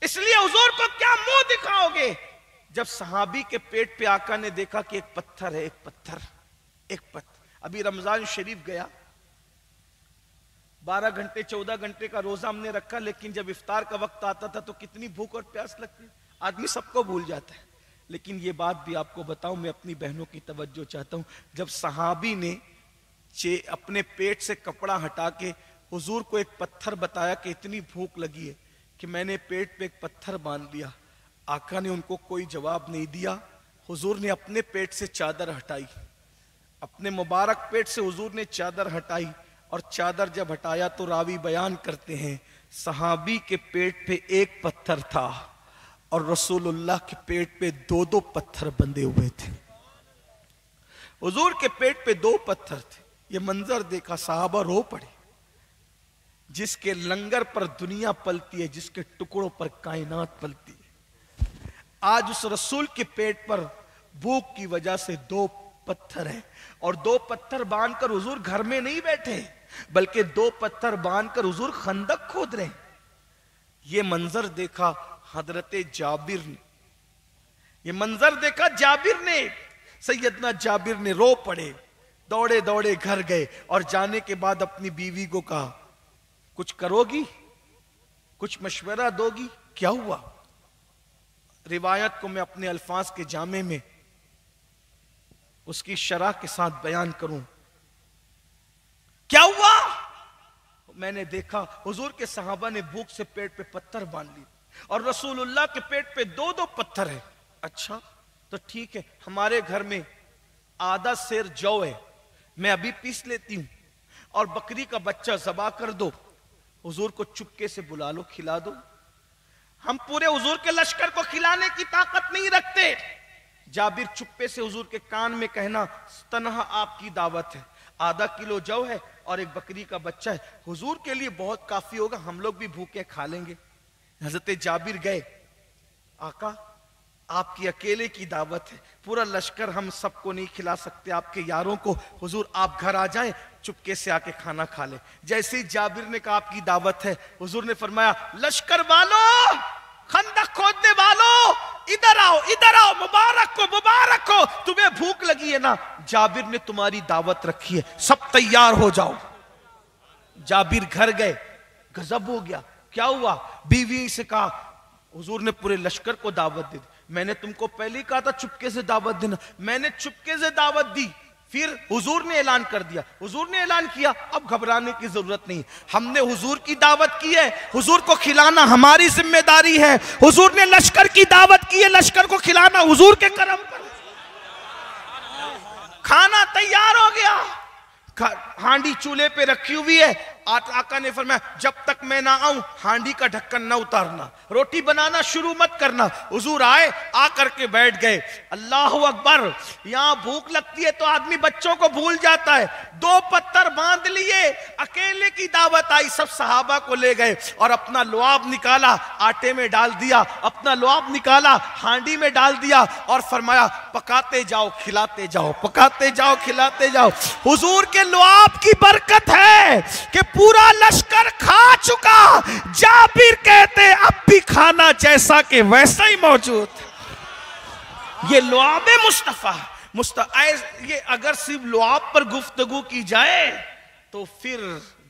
इसलिए हुजूर को क्या मुंह दिखाओगे? जब सहाबी के पेट पे आका ने देखा कि एक पत्थर है, एक पत्थर। अभी रमजान शरीफ गया, 12 घंटे 14 घंटे का रोजा हमने रखा, लेकिन जब इफ्तार का वक्त आता था तो कितनी भूख और प्यास लगती, आदमी सबको भूल जाता है। लेकिन ये बात भी आपको बताऊं, मैं अपनी बहनों की तवज्जो चाहता हूं, जब सहाबी ने अपने पेट से कपड़ा हटा के हुजूर को एक पत्थर बताया कि इतनी भूख लगी है कि मैंने पेट पे एक पत्थर बांध लिया, आका ने उनको कोई जवाब नहीं दिया। हुजूर ने अपने पेट से चादर हटाई, अपने मुबारक पेट से हुजूर ने चादर हटाई, और चादर जब हटाया तो रावी बयान करते हैं, सहाबी के पेट पे एक पत्थर था और रसूलुल्लाह के पेट पे 2-2 पत्थर बंधे हुए थे। हुजूर के पेट पे 2 पत्थर थे। ये मंजर देखा, साहबा रो पड़े। जिसके लंगर पर दुनिया पलती है, जिसके टुकड़ों पर कायनात पलती है, आज उस रसूल के पेट पर भूख की वजह से 2 पत्थर है। और 2 पत्थर बांधकर हुजूर घर में नहीं बैठे, बल्कि 2 पत्थर बांधकर हुजूर खंदक खोद रहे। ये मंजर देखा हजरत जाबिर ने, ये मंजर देखा जाबिर ने, सैयदना जाबिर ने रो पड़े, दौड़े दौड़े घर गए और जाने के बाद अपनी बीवी को कहा, कुछ करोगी, कुछ मशवरा दोगी? क्या हुआ? रिवायत को मैं अपने अल्फाज के जामे में उसकी शरह के साथ बयान करूं। क्या हुआ? मैंने देखा हुजूर के सहाबा ने भूख से पेट पे पत्थर बांध ली और रसूलुल्लाह के पेट पे 2-2 पत्थर है। अच्छा तो ठीक है, हमारे घर में आधा सेर जौ है, मैं अभी पीस लेती हूं और बकरी का बच्चा ज़बा कर दो, हुजूर को चुपके से बुला लो, खिला दो। हम पूरे हुजूर के लश्कर को खिलाने की ताकत नहीं रखते। जाबिर चुप्पे से हुजूर के कान में कहना, तन्हा आपकी दावत है, आधा किलो जौ है और एक बकरी का बच्चा है, हुजूर के लिए बहुत काफी होगा, हम लोग भी भूखे खा लेंगे। हजरत जाबिर गए, आका आपकी अकेले की दावत है, पूरा लश्कर हम सबको नहीं खिला सकते, आपके यारों को, हुजूर आप घर आ जाएं, चुपके से आके खाना खा ले। जैसे ही जाबिर ने कहा आपकी दावत है, हुजूर ने फरमाया, लश्कर वालों, खंदक खोदने वालों, इधर आओ, इधर आओ, मुबारक हो, तुम्हें भूख लगी है ना, जाबिर ने तुम्हारी दावत रखी है, सब तैयार हो जाओ। जाबिर घर गए, गजब हो गया, क्या हुआ? बीवी से कहा, हुजूर ने पूरे लश्कर को दावत दी, मैंने तुमको पहले ही कहा था चुपके से दावत देना, मैंने चुपके से दावत दी, फिर हुजूर ने ऐलान कर दिया, हुजूर ने ऐलान किया, अब घबराने की जरूरत नहीं, हमने हुजूर की दावत की है, हुजूर को खिलाना हमारी जिम्मेदारी है, हुजूर ने लश्कर की दावत की है, लश्कर को खिलाना हुजूर के करम पर। खाना तैयार हो गया, हांडी चूल्हे पे रखी हुई है, आका ने फरमाया जब तक मैं ना आऊं हांडी का ढक्कन ना उतारना, रोटी बनाना शुरू मत करना। हुजूर आए, आकर के बैठ गए, अल्लाह अकबर। यहां भूख लगती है तो आदमी बच्चों को भूल जाता है, 2 पत्थर बांध लिए, अकेले की दावत आई, सब सहाबा को ले गए और अपना लुआब निकाला, आटे में डाल दिया, अपना लुआब निकाला, हांडी में डाल दिया और फरमाया पकाते जाओ खिलाते जाओ, पकाते जाओ खिलाते जाओ। हुजूर के लुआब की बरकत है कि पूरा लश्कर खा चुका। जाबिर कहते अब भी खाना जैसा के वैसा ही मौजूद। ये लुआब मुस्तफा ये अगर सिर्फ लुआब पर गुफ्तगू की जाए तो फिर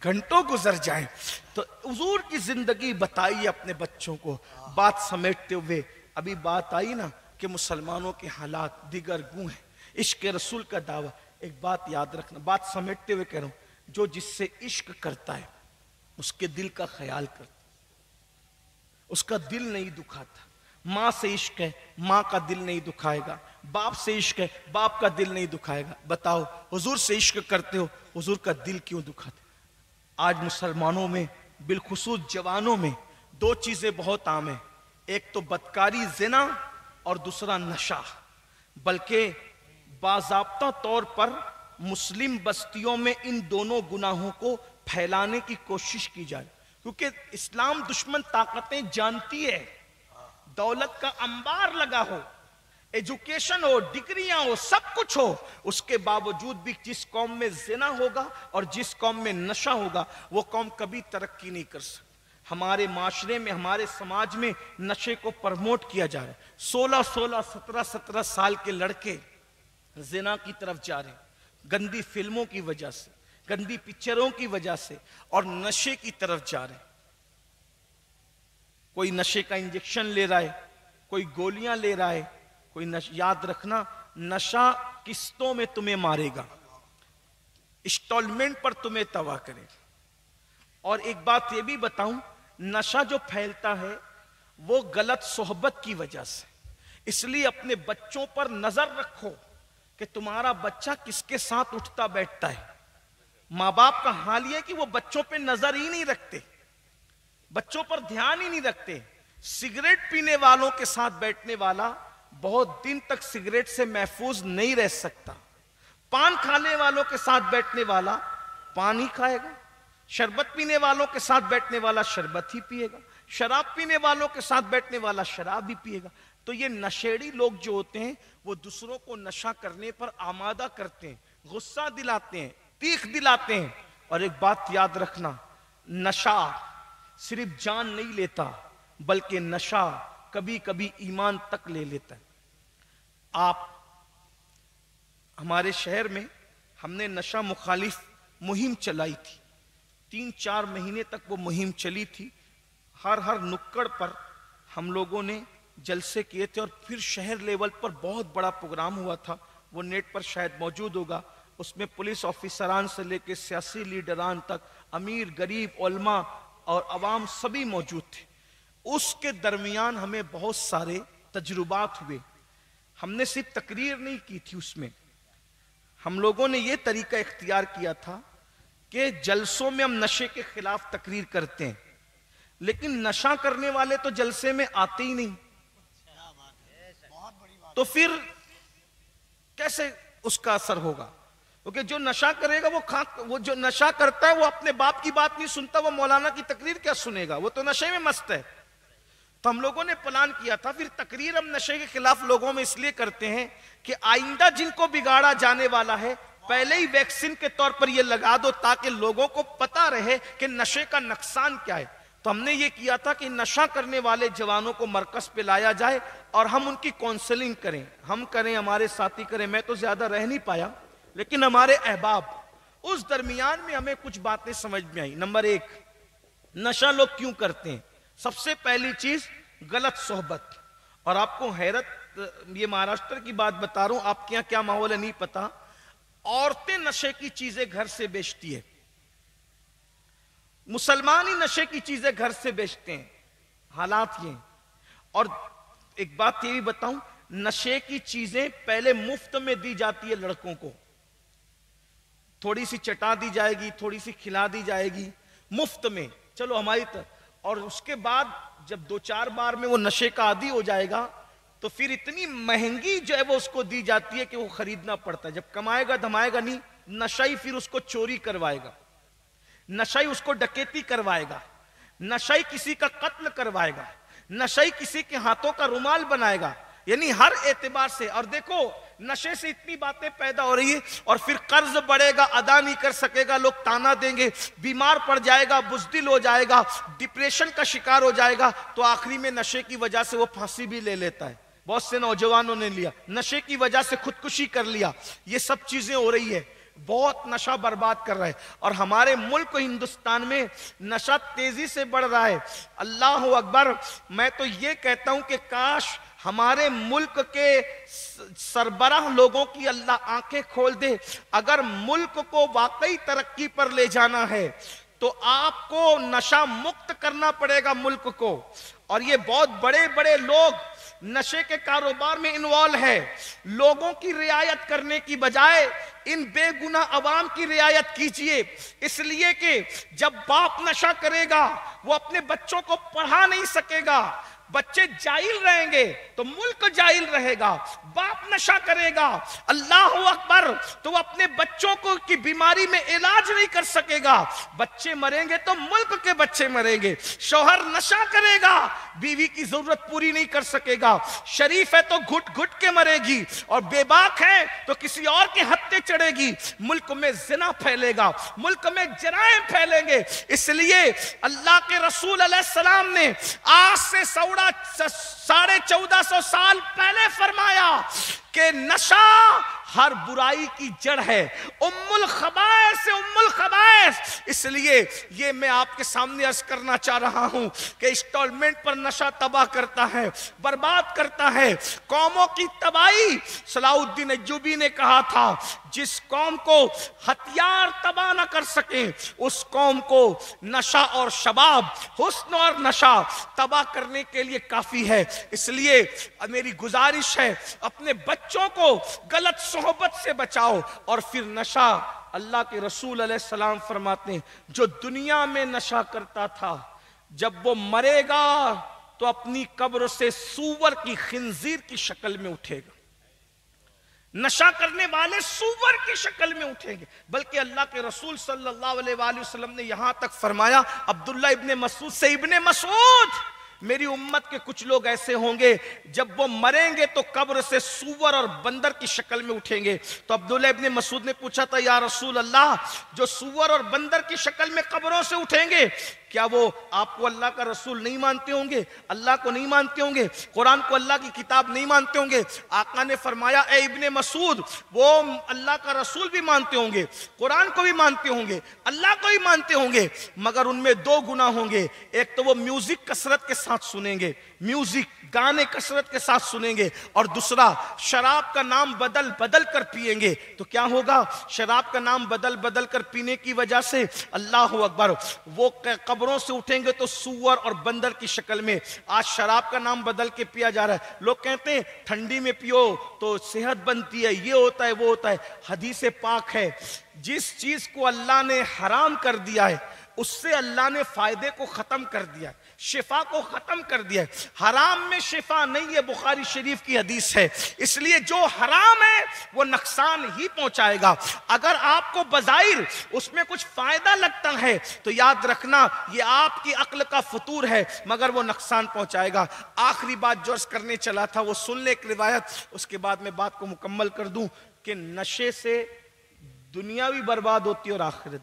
घंटों गुजर जाए। तो हुजूर की जिंदगी बताइए अपने बच्चों को। बात समेटते हुए अभी बात आई ना कि मुसलमानों के हालात दिगर गू हैं, इश्क रसूल का दावा। एक बात याद रखना, बात समेटते हुए कह रहा हूं, जो जिससे इश्क करता है उसके दिल का ख्याल करता, उसका दिल नहीं दुखाता। माँ से इश्क है, माँ का दिल नहीं दुखाएगा, बाप से इश्क है, बाप का दिल नहीं दुखाएगा। बताओ हुजूर से इश्क करते हो, हुजूर का दिल क्यों दुखाता? आज मुसलमानों में बिलखुसूस जवानों में 2 चीजें बहुत आम है, एक तो बदकारी ज़िना और दूसरा नशा। बल्कि बाज़ाब्ता तौर पर मुस्लिम बस्तियों में इन दोनों गुनाहों को फैलाने की कोशिश की जाए, क्योंकि इस्लाम दुश्मन ताकतें जानती है, दौलत का अंबार लगा हो, एजुकेशन हो, डिग्रियां हो, सब कुछ हो, उसके बावजूद भी जिस कौम में ज़िना होगा और जिस कौम में नशा होगा वो कौम कभी तरक्की नहीं कर सकती। हमारे माशरे में, हमारे समाज में नशे को प्रमोट किया जा रहा है। 16-16, 17-17 साल के लड़के ज़िना की तरफ जा रहे हैं, गंदी फिल्मों की वजह से, गंदी पिक्चरों की वजह से, और नशे की तरफ जा रहे हैं। कोई नशे का इंजेक्शन ले रहा है, कोई गोलियां ले रहा है, कोई याद रखना नशा किस्तों में तुम्हें मारेगा, इंस्टॉलमेंट पर तुम्हें तबाह करेगा। और एक बात यह भी बताऊं, नशा जो फैलता है वो गलत सोहबत की वजह से। इसलिए अपने बच्चों पर नजर रखो कि तुम्हारा बच्चा किसके साथ उठता बैठता है। माँ बाप का हाल यह कि वो बच्चों पे नजर ही नहीं रखते, बच्चों पर ध्यान ही नहीं रखते। सिगरेट पीने वालों के साथ बैठने वाला बहुत दिन तक सिगरेट से महफूज नहीं रह सकता। पान खाने वालों के साथ बैठने वाला पान ही खाएगा, शरबत पीने वालों के साथ बैठने वाला शरबत ही पिएगा, शराब पीने वालों के साथ बैठने वाला शराब ही पिएगा। तो ये नशेड़ी लोग जो होते हैं वो दूसरों को नशा करने पर आमादा करते हैं, गुस्सा दिलाते हैं, तीख दिलाते हैं। और एक बात याद रखना, नशा सिर्फ जान नहीं लेता, बल्कि नशा कभी कभी ईमान तक ले लेता है। आप हमारे शहर में हमने नशा मुखालिफ मुहिम चलाई थी, 3-4 महीने तक वो मुहिम चली थी। हर नुक्कड़ पर हम लोगों ने जलसे किए थे, और फिर शहर लेवल पर बहुत बड़ा प्रोग्राम हुआ था, वो नेट पर शायद मौजूद होगा। उसमें पुलिस ऑफिसरान से लेकर सियासी लीडरान तक, अमीर गरीब उलमा और अवाम सभी मौजूद थे। उसके दरमियान हमें बहुत सारे तजुर्बात हुए। हमने सिर्फ तकरीर नहीं की थी, उसमें हम लोगों ने ये तरीका इख्तियार किया था कि जलसों में हम नशे के खिलाफ तकरीर करते हैं, लेकिन नशा करने वाले तो जलसे में आते ही नहीं, तो फिर कैसे उसका असर होगा? क्योंकि जो नशा करेगा वो जो नशा करता है वो अपने बाप की बात नहीं सुनता, वो मौलाना की तकरीर क्या सुनेगा, वो तो नशे में मस्त है। तो हम लोगों ने प्लान किया था, फिर तकरीर हम नशे के खिलाफ लोगों में इसलिए करते हैं कि आइंदा जिनको बिगाड़ा जाने वाला है पहले ही वैक्सीन के तौर पर ये लगा दो, ताकि लोगों को पता रहे कि नशे का नुकसान क्या है। तो हमने ये किया था कि नशा करने वाले जवानों को मरकज पे लाया जाए और हम उनकी काउंसलिंग करें, हम करें, हमारे साथी करें। मैं तो ज्यादा रह नहीं पाया, लेकिन हमारे अहबाब, उस दरमियान में हमें कुछ बातें समझ में आई। नंबर एक, नशा लोग क्यों करते हैं? सबसे पहली चीज गलत सोहबत। और आपको हैरत, ये महाराष्ट्र की बात बता रहा हूं, आपके यहां क्या माहौल है नहीं पता, औरतें नशे की चीजें घर से बेचती है, मुसलमान ही नशे की चीजें घर से बेचते हैं, हालात ये। और एक बात ये भी बताऊं, नशे की चीजें पहले मुफ्त में दी जाती है लड़कों को, थोड़ी सी चटा दी जाएगी, थोड़ी सी खिला दी जाएगी मुफ्त में, चलो हमारी तरफ। और उसके बाद जब 2-4 बार में वो नशे का आदी हो जाएगा तो फिर इतनी महंगी जो है वो उसको दी जाती है कि वो खरीदना पड़ता है। जब कमाएगा धमाएगा नहीं, नशाई फिर उसको चोरी करवाएगा, नशाई उसको डकैती करवाएगा, नशाई किसी का कत्ल करवाएगा, नशाई किसी के हाथों का रुमाल बनाएगा, यानी हर एतबार से। और देखो नशे से इतनी बातें पैदा हो रही है, और फिर कर्ज बढ़ेगा, अदा नहीं कर सकेगा, लोग ताना देंगे, बीमार पड़ जाएगा, बुज़दिल हो जाएगा, डिप्रेशन का शिकार हो जाएगा, तो आखिरी में नशे की वजह से वो फांसी भी ले लेता है। बहुत से नौजवानों ने लिया, नशे की वजह से खुदकुशी कर लिया। ये सब चीजें हो रही है, बहुत नशा बर्बाद कर रहा है। और हमारे मुल्क हिंदुस्तान में नशा तेजी से बढ़ रहा है। अल्लाह अकबर। मैं तो ये कहता हूं कि काश हमारे मुल्क के सरबराह लोगों की अल्लाह आंखें खोल दे। अगर मुल्क को वाकई तरक्की पर ले जाना है तो आपको नशा मुक्त करना पड़ेगा मुल्क को। और ये बहुत बड़े बड़े लोग नशे के कारोबार में इन्वॉल्व है। लोगों की रियायत करने की बजाय इन बेगुनाह अवाम की रियायत कीजिए, इसलिए कि जब बाप नशा करेगा वो अपने बच्चों को पढ़ा नहीं सकेगा, बच्चे जाहिल रहेंगे तो मुल्क जाहिल रहेगा। बाप नशा करेगा, अल्लाह अकबर, तो वो अपने बच्चों को की बीमारी में इलाज नहीं कर सकेगा, बच्चे मरेंगे तो मुल्क के बच्चे मरेंगे। शौहर नशा करेगा, बीवी की जरूरत पूरी नहीं कर सकेगा, शरीफ है तो घुट घुट के मरेगी, और बेबाक है तो किसी और के हत्थे चढ़ेगी। मुल्क में जिना फैलेगा, मुल्क में जराइम फैलेंगे। इसलिए अल्लाह के रसूल अलैहिस्सलाम ने आज से 1450 साल पहले फरमाया कि नशा हर बुराई की जड़ है, उम्मुल खबाइस से उम्मुल खबाइस। इसलिए ये मैं आपके सामने अर्ज करना चाह रहा हूं कि इंस्टॉलमेंट पर नशा तबाह करता है, बर्बाद करता है, कौमों की तबाही। सलाहुद्दीन अय्यूबी ने कहा था, जिस कौम को हथियार तबाह ना कर सके उस कौम को नशा और शबाब, हुस्न और नशा तबाह करने के लिए काफी है। इसलिए मेरी गुजारिश है, अपने बच्चों को गलत सोहबत से बचाओ। और फिर नशा, अल्लाह के रसूल अलैहिस्सलाम फरमाते हैं, जो दुनिया में नशा करता था जब वो मरेगा तो अपनी कब्र से सूअर की, खिंजीर की शक्ल में उठेगा। नशा करने वाले सूअर की शक्ल में उठेंगे। बल्कि अल्लाह के रसूल सल्लल्लाहु अलैहि वसल्लम ने यहां तक फरमाया, अब्दुल्ला इब्ने मसूद से, इब्ने मसूद, मेरी उम्मत के कुछ लोग ऐसे होंगे जब वो मरेंगे तो कब्र से सूअर और बंदर की शक्ल में उठेंगे। तो अब्दुल्ला इब्ने मसूद ने पूछा था, या रसूल अल्लाह, जो सूअर और बंदर की शक्ल में कब्रों से उठेंगे, क्या वो आपको अल्लाह का रसूल नहीं मानते होंगे, अल्लाह को नहीं मानते होंगे, कुरान को अल्लाह की किताब नहीं मानते होंगे? आका ने फरमाया, ए इब्ने मसूद, वो अल्लाह का रसूल भी मानते होंगे, कुरान को भी मानते होंगे, अल्लाह को भी मानते होंगे, मगर उनमें 2 गुनाह होंगे। एक तो वो म्यूजिक कसरत के साथ सुनेंगे, म्यूजिक गाने कसरत के साथ सुनेंगे, और दूसरा शराब का नाम बदल बदल कर पिएंगे। तो क्या होगा? शराब का नाम बदल बदल कर पीने की वजह से, अल्लाह अकबर, वो कब्रों से उठेंगे तो सूअर और बंदर की शक्ल में। आज शराब का नाम बदल के पिया जा रहा है। लोग कहते हैं ठंडी में पियो तो सेहत बनती है, ये होता है वो होता है। हदीस पाक है, जिस चीज को अल्लाह ने हराम कर दिया है उससे अल्लाह ने फायदे को खत्म कर दिया। शिफा को खत्म कर दिया है। हराम में शिफा नहीं है, बुखारी शरीफ की हदीस है। इसलिए जो हराम है वो नुकसान ही पहुंचाएगा। अगर आपको बज़ाहिर उसमें कुछ फायदा लगता है तो याद रखना ये आपकी अक्ल का फतूर है, मगर वो नुकसान पहुंचाएगा। आखिरी बात जो अर्ज करने चला था वो सुन ले एक रिवायत, उसके बाद मैं बात को मुकम्मल कर दूं कि नशे से दुनिया भी बर्बाद होती है और आखिरत,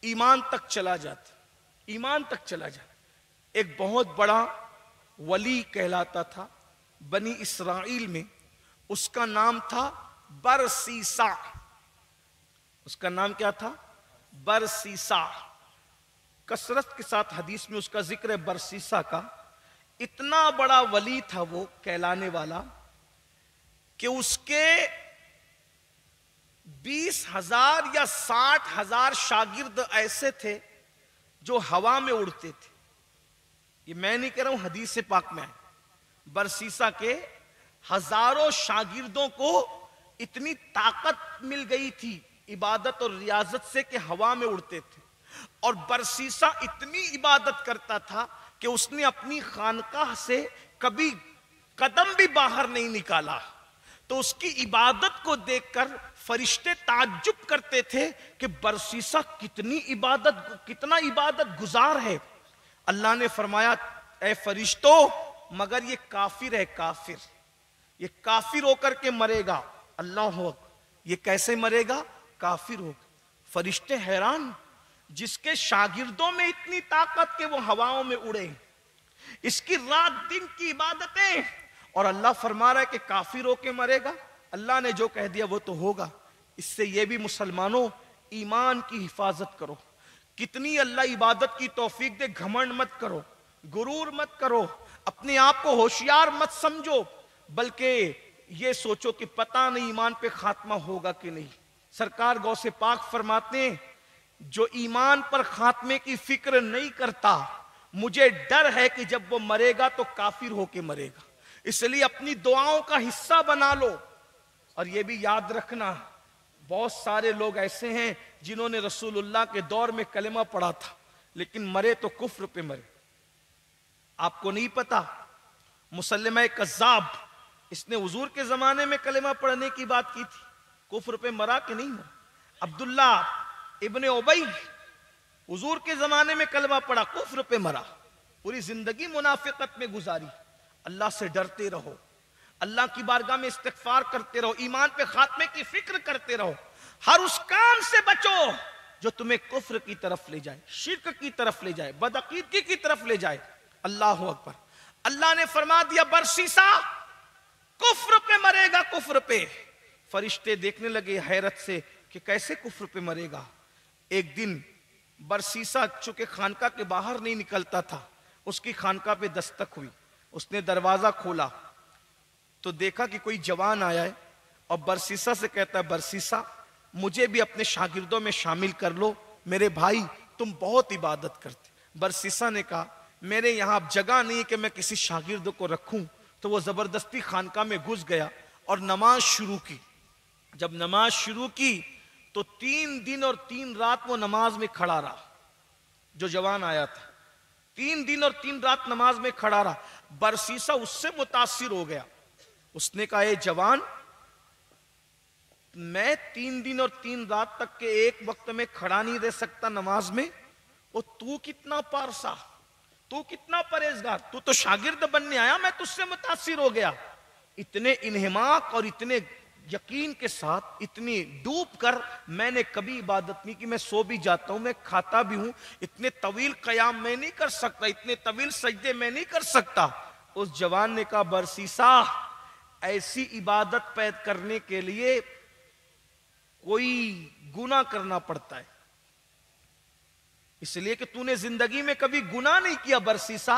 ईमान तक चला जाता, ईमान तक चला जाता। एक बहुत बड़ा वली कहलाता था बनी इसराइल में, उसका नाम था बरसीसा। उसका नाम क्या था? बरसीसा। कसरत के साथ हदीस में उसका जिक्र है बरसीसा का। इतना बड़ा वली था वो कहलाने वाला कि उसके 20,000 या 60,000 शागिर्द ऐसे थे जो हवा में उड़ते थे। ये मैं नहीं कह रहा हूं, हदीस से पाक में है। बरसीसा के हजारों शागिर्दों को इतनी ताकत मिल गई थी इबादत और रियाजत से कि हवा में उड़ते थे। और बरसीसा इतनी इबादत करता था कि उसने अपनी खानकाह से कभी कदम भी बाहर नहीं निकाला। तो उसकी इबादत को देखकर फरिश्ते ताज्जुब करते थे कि बरसीसा कितना इबादत गुजार है। अल्लाह ने फरमाया, ए फरिश्तों, मगर ये काफिर है, काफिर, ये काफिर होकर के मरेगा। अल्लाह हो, ये कैसे मरेगा? काफिर होकर। फरिश्ते हैरान, जिसके शागिर्दों में इतनी ताकत के वो हवाओं में उड़े, इसकी रात दिन की इबादतें, और अल्लाह फरमा रहा है कि काफिर होके मरेगा। अल्लाह ने जो कह दिया वो तो होगा। इससे ये भी मुसलमानों ईमान की हिफाजत करो। कितनी अल्लाह इबादत की तौफीक दे, घमंड मत करो, गुरूर मत करो, अपने आप को होशियार मत समझो, बल्कि ये सोचो कि पता नहीं ईमान पे खात्मा होगा कि नहीं। सरकार गौसे पाक फरमाते हैं, जो ईमान पर खात्मे की फिक्र नहीं करता, मुझे डर है कि जब वो मरेगा तो काफिर होके मरेगा। इसलिए अपनी दुआओं का हिस्सा बना लो। और ये भी याद रखना, बहुत सारे लोग ऐसे हैं जिन्होंने रसूलुल्लाह के दौर में कलेमा पढ़ा था लेकिन मरे तो कुफ्र पे मरे। आपको नहीं पता, मुसल्लिमा कज़्ज़ाब, इसने हुजूर के जमाने में कलेमा पढ़ने की बात की थी, कुफ्र पे मरा कि नहीं मरा? अब्दुल्ला इब्ने उबई हुजूर के जमाने में कलमा पढ़ा, कुफ्र पे मरा, पूरी जिंदगी मुनाफिकत में गुजारी। अल्लाह से डरते रहो, अल्लाह की बारगाह में इस्तिग़फ़ार करते रहो, ईमान पे खात्मे की फिक्र करते रहो। हर उस काम से बचो जो तुम्हें कुफ्र की तरफ ले जाए, शिर्क की तरफ ले जाए, बदअकीदगी की तरफ ले जाए। अल्लाह अकबर। अल्लाह ने फरमा दिया बरसीसा कुफ्र पे मरेगा, कुफ्र पे। फरिश्ते देखने लगे हैरत से कि कैसे कुफ्र पे मरेगा। एक दिन बरसीसा चूंकि खानका के बाहर नहीं निकलता था, उसकी खानका पे दस्तक हुई। उसने दरवाजा खोला तो देखा कि कोई जवान आया है और बरसीसा से कहता है, बरसीसा मुझे भी अपने शागिर्दों में शामिल कर लो, मेरे भाई तुम बहुत इबादत करते। बरसीसा ने कहा, मेरे यहाँ अब जगह नहीं कि मैं किसी शागिर्द को रखूं। तो वो जबरदस्ती खानका में घुस गया और नमाज शुरू की। जब नमाज शुरू की तो 3 दिन और 3 रात वो नमाज में खड़ा रहा। जो जवान आया था 3 दिन और 3 रात नमाज में खड़ा रहा। बरसीसा उससे मुतासिर हो गया। उसने कहा, ए जवान, मैं 3 दिन और 3 रात तक के एक वक्त में खड़ा नहीं रह सकता नमाज में, और तू कितना पारसा, तू कितना परहेजगार, तू तो शागिर्द बनने आया, मैं तुझसे मुतासिर हो गया। इतने इन्हिमाक और इतने यकीन के साथ, इतनी डूब कर मैंने कभी इबादत नहीं की। मैं सो भी जाता हूं, मैं खाता भी हूं, इतने तवील कयाम मैं नहीं कर सकता, इतने तवील सजदे मैं नहीं कर सकता। उस जवान ने कहा, बरसीसा, ऐसी इबादत पैदा करने के लिए कोई गुनाह करना पड़ता है, इसलिए कि तूने जिंदगी में कभी गुनाह नहीं किया। बरसीसा,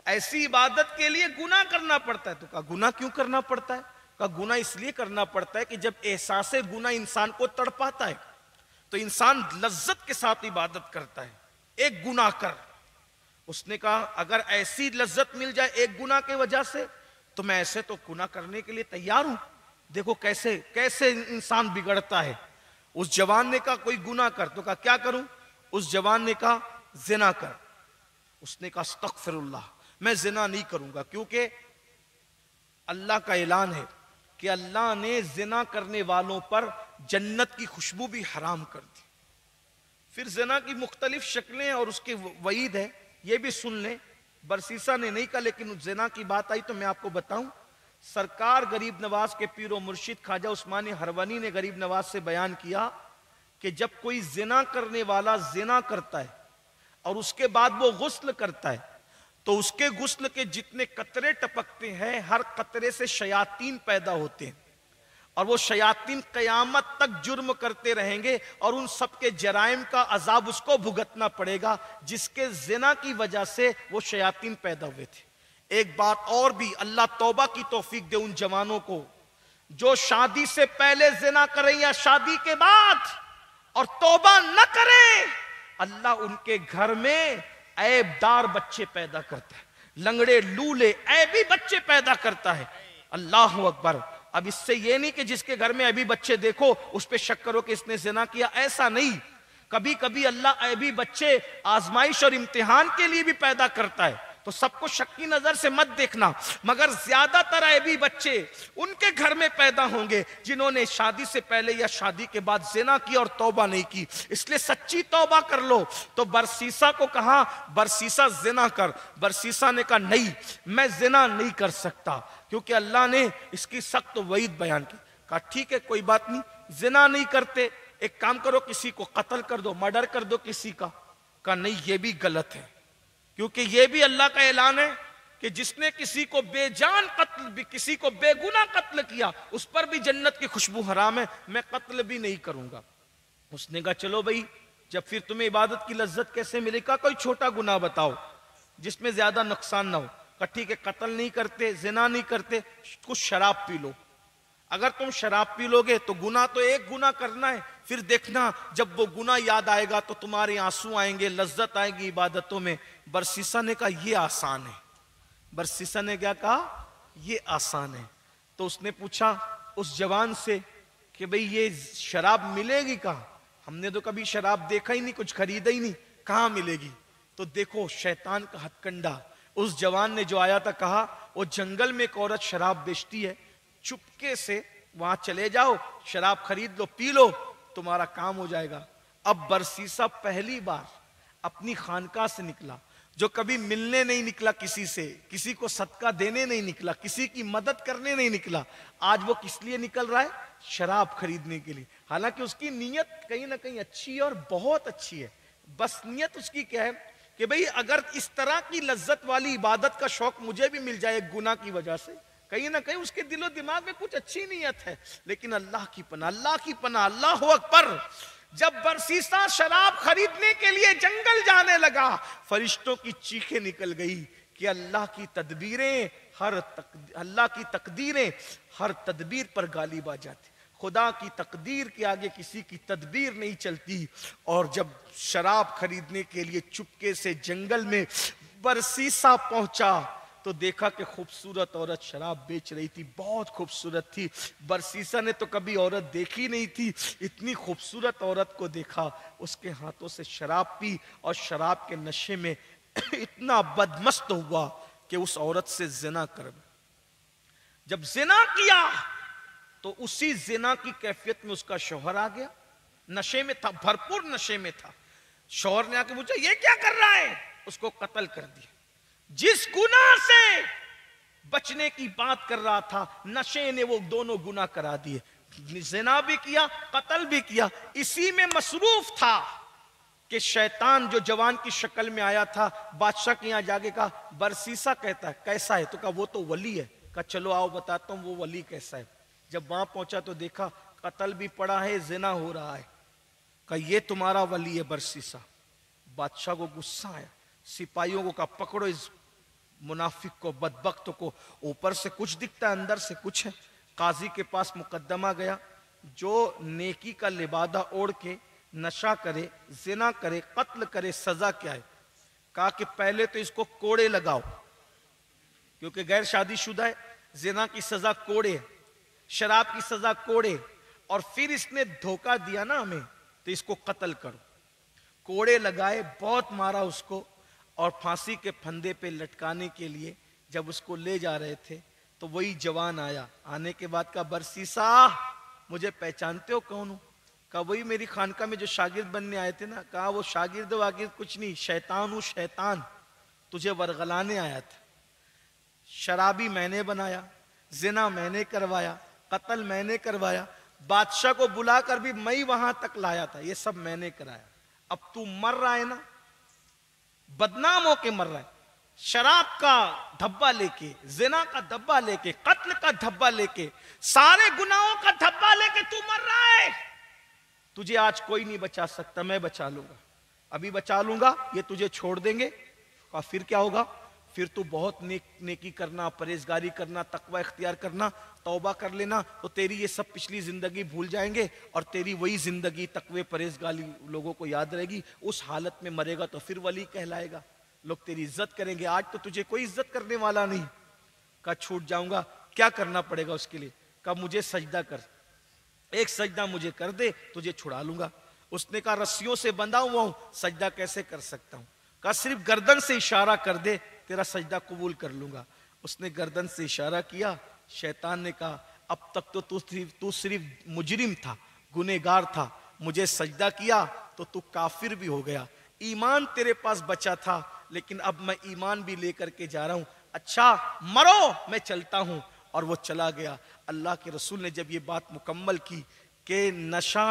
ऐसी इबादत के लिए गुनाह करना पड़ता है। तो कहा, गुनाह क्यों करना पड़ता है? कहा, गुनाह इसलिए करना पड़ता है कि जब एहसास गुनाह इंसान को तड़पाता है तो इंसान लज्जत के साथ इबादत करता है। एक गुनाह कर। उसने कहा, अगर ऐसी लज्जत मिल जाए एक गुनाह के वजह से तो मैं ऐसे तो गुनाह करने के लिए तैयार हूं। देखो कैसे कैसे इंसान बिगड़ता है। उस जवान ने कहा, कोई गुनाह कर। तो कहा, क्या करूं? उस जवान ने कहा, जिना कर। उसने कहा अस्तगफिरुल्लाह, मैं जिना नहीं करूंगा, क्योंकि अल्लाह का ऐलान है कि अल्लाह ने जिना करने वालों पर जन्नत की खुशबू भी हराम कर दी। फिर जिना की मुख्तलिफ शक्लें और उसके वईद है, ये भी सुन लें। बरसीसा ने नहीं कहा, लेकिन जिना की बात आई तो मैं आपको बताऊं। सरकार गरीब नवाज के पीरो मुर्शिद ख्वाजा उस्मानी हरवनी ने गरीब नवाज से बयान किया कि जब कोई जिना करने वाला जिना करता है और उसके बाद वो गुस्ल करता है, तो उसके गुस्ल के जितने कतरे टपकते हैं, हर कतरे से शयातीन पैदा होते हैं, और वो शयातीन कयामत तक जुर्म करते रहेंगे, और उन सब के जराइम का अजाब उसको भुगतना पड़ेगा जिसके जिना की वजह से वो शयातीन पैदा हुए थे। एक बात और भी, अल्लाह तौबा की तौफीक दे उन जवानों को जो शादी से पहले जिना करें या शादी के बाद और तौबा न करें। अल्लाह उनके घर में ऐबदार बच्चे पैदा करता है, लंगड़े लूले ऐबी बच्चे पैदा करता है। अल्लाह अकबर। अब इससे यह नहीं कि जिसके घर में ऐबी बच्चे देखो उस पर शक करो कि इसने जिना किया, ऐसा नहीं। कभी कभी अल्लाह ऐबी बच्चे आजमाइश और इम्तिहान के लिए भी पैदा करता है, तो सबको शक की नजर से मत देखना, मगर ज्यादातर ऐबी बच्चे उनके घर में पैदा होंगे जिन्होंने शादी से पहले या शादी के बाद जिना किया और तौबा नहीं की। इसलिए सच्ची तौबा कर लो। तो बरसीसा को कहा बरसीसा जिना कर, बरसीसा ने कहा नहीं, मैं जिना नहीं कर सकता, क्योंकि अल्लाह ने इसकी सख्त वईद बयान की। कहा ठीक है, कोई बात नहीं, जिना नहीं करते, एक काम करो, किसी को कत्ल कर दो, मर्डर कर दो किसी का। कहा नहीं, ये भी गलत है, क्योंकि यह भी अल्लाह का ऐलान है कि जिसने किसी को बेजान कत्ल, किसी को बेगुनाह कत्ल किया, उस पर भी जन्नत की खुशबू हराम है, मैं कत्ल भी नहीं करूंगा। उसने कहा चलो भाई, जब फिर तुम्हें इबादत की लज्जत कैसे मिलेगा, कोई छोटा गुनाह बताओ जिसमें ज्यादा नुकसान ना हो। कहा ठीक है, कत्ल नहीं करते, जिना नहीं करते, कुछ शराब पी लो। अगर तुम शराब पी लोगे तो गुनाह तो एक गुनाह करना है, फिर देखना जब वो गुनाह याद आएगा तो तुम्हारे आंसू आएंगे, लज्जत आएगी इबादतों में। बरसीसा ने कहा ये आसान है। बरसीसा ने क्या कहा, ये आसान है। तो उसने पूछा उस जवान से कि भाई ये शराब मिलेगी कहाँ, हमने तो कभी शराब देखा ही नहीं, कुछ खरीदा ही नहीं, कहाँ मिलेगी। तो देखो शैतान का हथकंडा, उस जवान ने जो आया था, कहा वो जंगल में एक औरत शराब बेचती है, चुपके से वहां चले जाओ, शराब खरीद लो, पी लो, तुम्हारा काम हो जाएगा। अब बरसीसा पहली बार अपनी खानका से निकला, जो कभी मिलने नहीं निकला किसी से, किसी को सदका देने नहीं निकला, किसी की मदद करने नहीं निकला। आज वो किस लिए निकल रहा है, शराब खरीदने के लिए। हालांकि उसकी नीयत कहीं ना कहीं अच्छी है और बहुत अच्छी है। बस नीयत उसकी क्या है कि भाई अगर इस तरह की लज्जत वाली इबादत का शौक मुझे भी मिल जाए गुनाह की वजह से, कहीं ना कहीं उसके दिलो दिमाग में कुछ अच्छी नीयत है। लेकिन अल्लाह की पनाह, अल्लाह की पनाह, अल्लाह अकबर। जब बरसीसा शराब खरीदने के लिए जंगल जाने लगा, फरिश्तों की चीखें निकल गई कि अल्लाह की तदबीरें अल्लाह की तकदीरें हर तदबीर पर गालिब आ जाती, खुदा की तकदीर के आगे किसी की तदबीर नहीं चलती। और जब शराब खरीदने के लिए चुपके से जंगल में बरसीसा पहुंचा तो देखा कि खूबसूरत औरत शराब बेच रही थी, बहुत खूबसूरत थी। बरसीसा ने तो कभी औरत देखी नहीं थी, इतनी खूबसूरत औरत को देखा, उसके हाथों से शराब पी और शराब के नशे में इतना बदमस्त हुआ कि उस औरत से जिना कर। जब जिना किया तो उसी जिना की कैफियत में उसका शौहर आ गया, नशे में था, भरपूर नशे में था। शौहर ने आके पूछा ये क्या कर रहा है, उसको कत्ल कर दिया। जिस गुनाह से बचने की बात कर रहा था, नशे ने वो दोनों गुनाह करा दिए, जिना भी किया, कत्ल भी किया। इसी में मसरूफ था कि शैतान जो जवान की शक्ल में आया था, बादशाह के यहां जाके कहा बरसीसा कहता है कैसा है, तो कहा वो तो वली है। कहा चलो आओ बताता हूं वो वली कैसा है। जब वहां पहुंचा तो देखा कत्ल भी पड़ा है, जिना हो रहा है। कहा ये तुम्हारा वली है बरसीसा। बादशाह को गुस्सा आया, सिपाहियों को कहा पकड़ो इस मुनाफिक को, बदबख्त को, ऊपर से कुछ दिखता है अंदर से कुछ है। काजी के पास मुकदमा गया, जो नेकी का लिबादा ओढ़ के नशा करे, जिना करे, कत्ल करे, सजा क्या है। कहा कि पहले तो इसको कोड़े लगाओ, क्योंकि गैर शादीशुदा है, जिना की सजा कोड़े है, शराब की सजा कोड़े, और फिर इसने धोखा दिया ना हमें, तो इसको कत्ल करो। कोड़े लगाए, बहुत मारा उसको, और फांसी के फंदे पे लटकाने के लिए जब उसको ले जा रहे थे तो वही जवान आया। आने के बाद कहा, बरसीसा मुझे पहचानते हो कौन हूं? कहा, वही मेरी खानका में जो शागिर्द बनने आए थे ना। कहा, वो शागिर्द वागिर्द कुछ नहीं, शैतान हूं शैतान, तुझे वरगलाने आया था। शराबी मैंने बनाया, जिना मैंने करवाया, कत्ल मैंने करवाया, बादशाह को बुलाकर भी मैं वहां तक लाया था, ये सब मैंने कराया। अब तू मर रहा है ना, बदनाम होके मर रहा है, शराब का धब्बा लेके, जिना का धब्बा लेके, कत्ल का धब्बा लेके, सारे गुनाहों का धब्बा लेके तू मर रहा है। तुझे आज कोई नहीं बचा सकता, मैं बचा लूंगा, अभी बचा लूंगा, ये तुझे छोड़ देंगे। और फिर क्या होगा? फिर तू बहुत नेकी करना, परहेजगारी करना, तकवा इख्तियार करना, तौबा कर लेना, तो तेरी ये सब पिछली जिंदगी भूल जाएंगे और तेरी वही जिंदगी तकवे परहेजगारी लोगों को याद रहेगी। उस हालत में मरेगा तो फिर वली कहलाएगा, लोग तेरी इज्जत करेंगे। आज तो तुझे कोई इज्जत करने वाला नहीं। का छूट जाऊंगा, क्या करना पड़ेगा उसके लिए? का मुझे सजदा कर, एक सजदा मुझे कर दे, तुझे छुड़ा लूंगा। उसने कहा, रस्सियों से बंधा हुआ हूं, सजदा कैसे कर सकता हूं? कहा, सिर्फ गर्दन से इशारा कर दे, तेरा सजदा कबूल कर लूंगा। उसने गर्दन से इशारा किया। शैतान ने कहा, अब तक तो तू सिर्फ मुजरिम था, गुनेगार था, मुझे सजदा किया तो तू काफिर भी हो गया। ईमान तेरे पास बचा था, लेकिन अब मैं ईमान भी लेकर के जा रहा हूं। अच्छा मरो, मैं चलता हूं। और वो चला गया। अल्लाह के रसूल ने जब ये बात मुकम्मल की कि नशा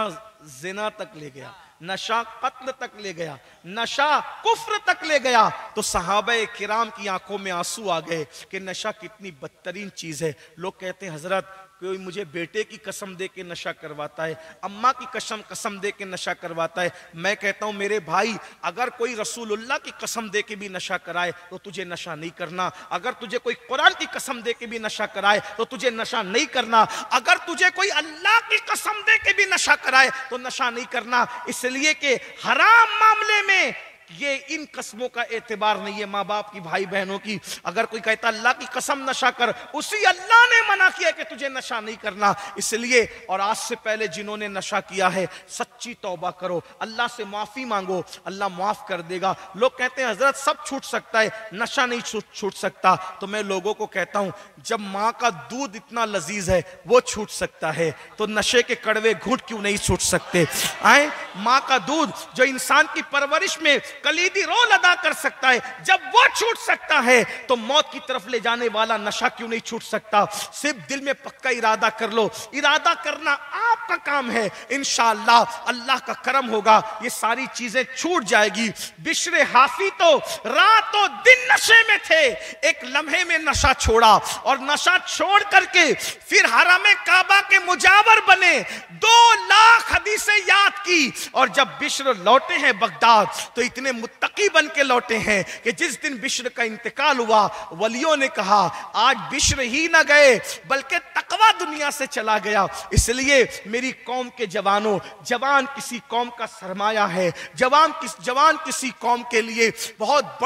जिना तक ले गया, नशा कत्ल तक ले गया, नशा कुफ्र तक ले गया, तो सहाबे किराम की आंखों में आंसू आ गए कि नशा कितनी बदतरीन चीज है। लोग कहते हैं, हजरत कोई मुझे बेटे की कसम दे के नशा करवाता है, अम्मा की कसम दे के नशा करवाता है। मैं कहता हूं मेरे भाई, अगर कोई रसूलुल्लाह की कसम दे के भी नशा कराए तो तुझे नशा नहीं करना। अगर तुझे कोई कुरान की कसम दे के भी नशा कराए तो तुझे नशा नहीं करना। अगर तुझे कोई अल्लाह की कसम दे के भी नशा कराए तो नशा नहीं करना। इसलिए कि हराम मामले में ये इन कस्मों का एतबार नहीं है, माँ बाप की, भाई बहनों की। अगर कोई कहता अल्लाह की कसम नशा कर, उसी अल्लाह ने मना किया कि तुझे नशा नहीं करना। इसलिए और आज से पहले जिन्होंने नशा किया है, सच्ची तौबा करो, अल्लाह से माफी मांगो, अल्लाह माफ कर देगा। लोग कहते हैं हजरत सब छूट सकता है, नशा नहीं छूट सकता। तो मैं लोगों को कहता हूं, जब माँ का दूध इतना लजीज है वो छूट सकता है, तो नशे के कड़वे घूंट क्यों नहीं छूट सकते? आए, माँ का दूध जो इंसान की परवरिश में कलीदी रोल अदा कर सकता है, जब वो छूट सकता है तो मौत की तरफ ले जाने वाला नशा क्यों नहीं छूट सकता? सिर्फ दिल में पक्का इरादा कर लो, इरादा करना आपका काम है। इंशाअल्लाह अल्लाह का करम होगा, ये सारी चीजें छूट जाएगी। बिश्र हाफी तो रातों दिन नशे में थे, एक लम्हे में नशा छोड़ा और नशा छोड़ करके फिर हरम काबा के मुजावर बने, 2 लाख हदीसें याद की। और जब बिश्र लौटे हैं बगदाद तो इतने मुत्तकी बन के लौटे हैं कि जिस दिन बिश्र का इंतकाल हुआ, वलियों ने कहा आज बिश्र ही ना गए बल्कि तकवा दुनिया से चला गया। इसलिए मेरी कौम के जवानों, जवान किसी कौम का सरमाया है, जवान किसी कौम के लिए बहुत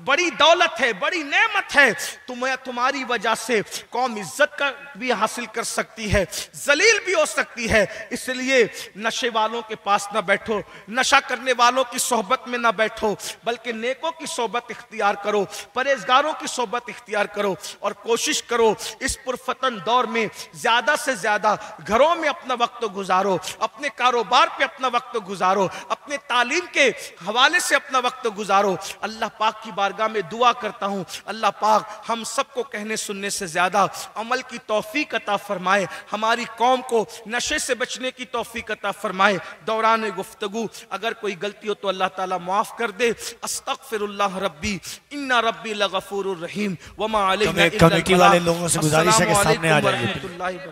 बड़ी दौलत है, बड़ी नेमत है। तुम्हारी वजह से कौम इज्जत का भी हासिल कर सकती है, जलील भी हो सकती है। इसलिए नशे वालों के पास ना बैठो, नशा करने वालों की सोहबत में ना बैठो, बल्कि नेकों की सोहबत इख्तियार करो, परहेजगारों की सोहबत इख्तियार करो और कोशिश करो इस पुरफतन दौर में ज्यादा से ज्यादा घरों में अपना वक्त गुजारो, अपने कारोबार पे अपना वक्त गुजारो, अपने तालीम के हवाले से अपना वक्त गुजारो। अल्लाह पाक की बारगाह में दुआ करता हूँ, अल्लाह पाक हम सबको कहने सुनने से ज्यादा अमल की तौफीक अता फरमाए, हमारी कौम को नशे से बचने की तौफीक अता फरमाए। दौरान गुफ्तगू अगर कोई गलती हो तो अल्लाह ताला माफ कर दे। अस्तगफिरुल्लाह रब्बी इन्ना रब्बी लगफूरुर रहीम वमा अलैना इल्ला कमेटी वाले लोगों से गुजारिश है कि सामने आ जाइए।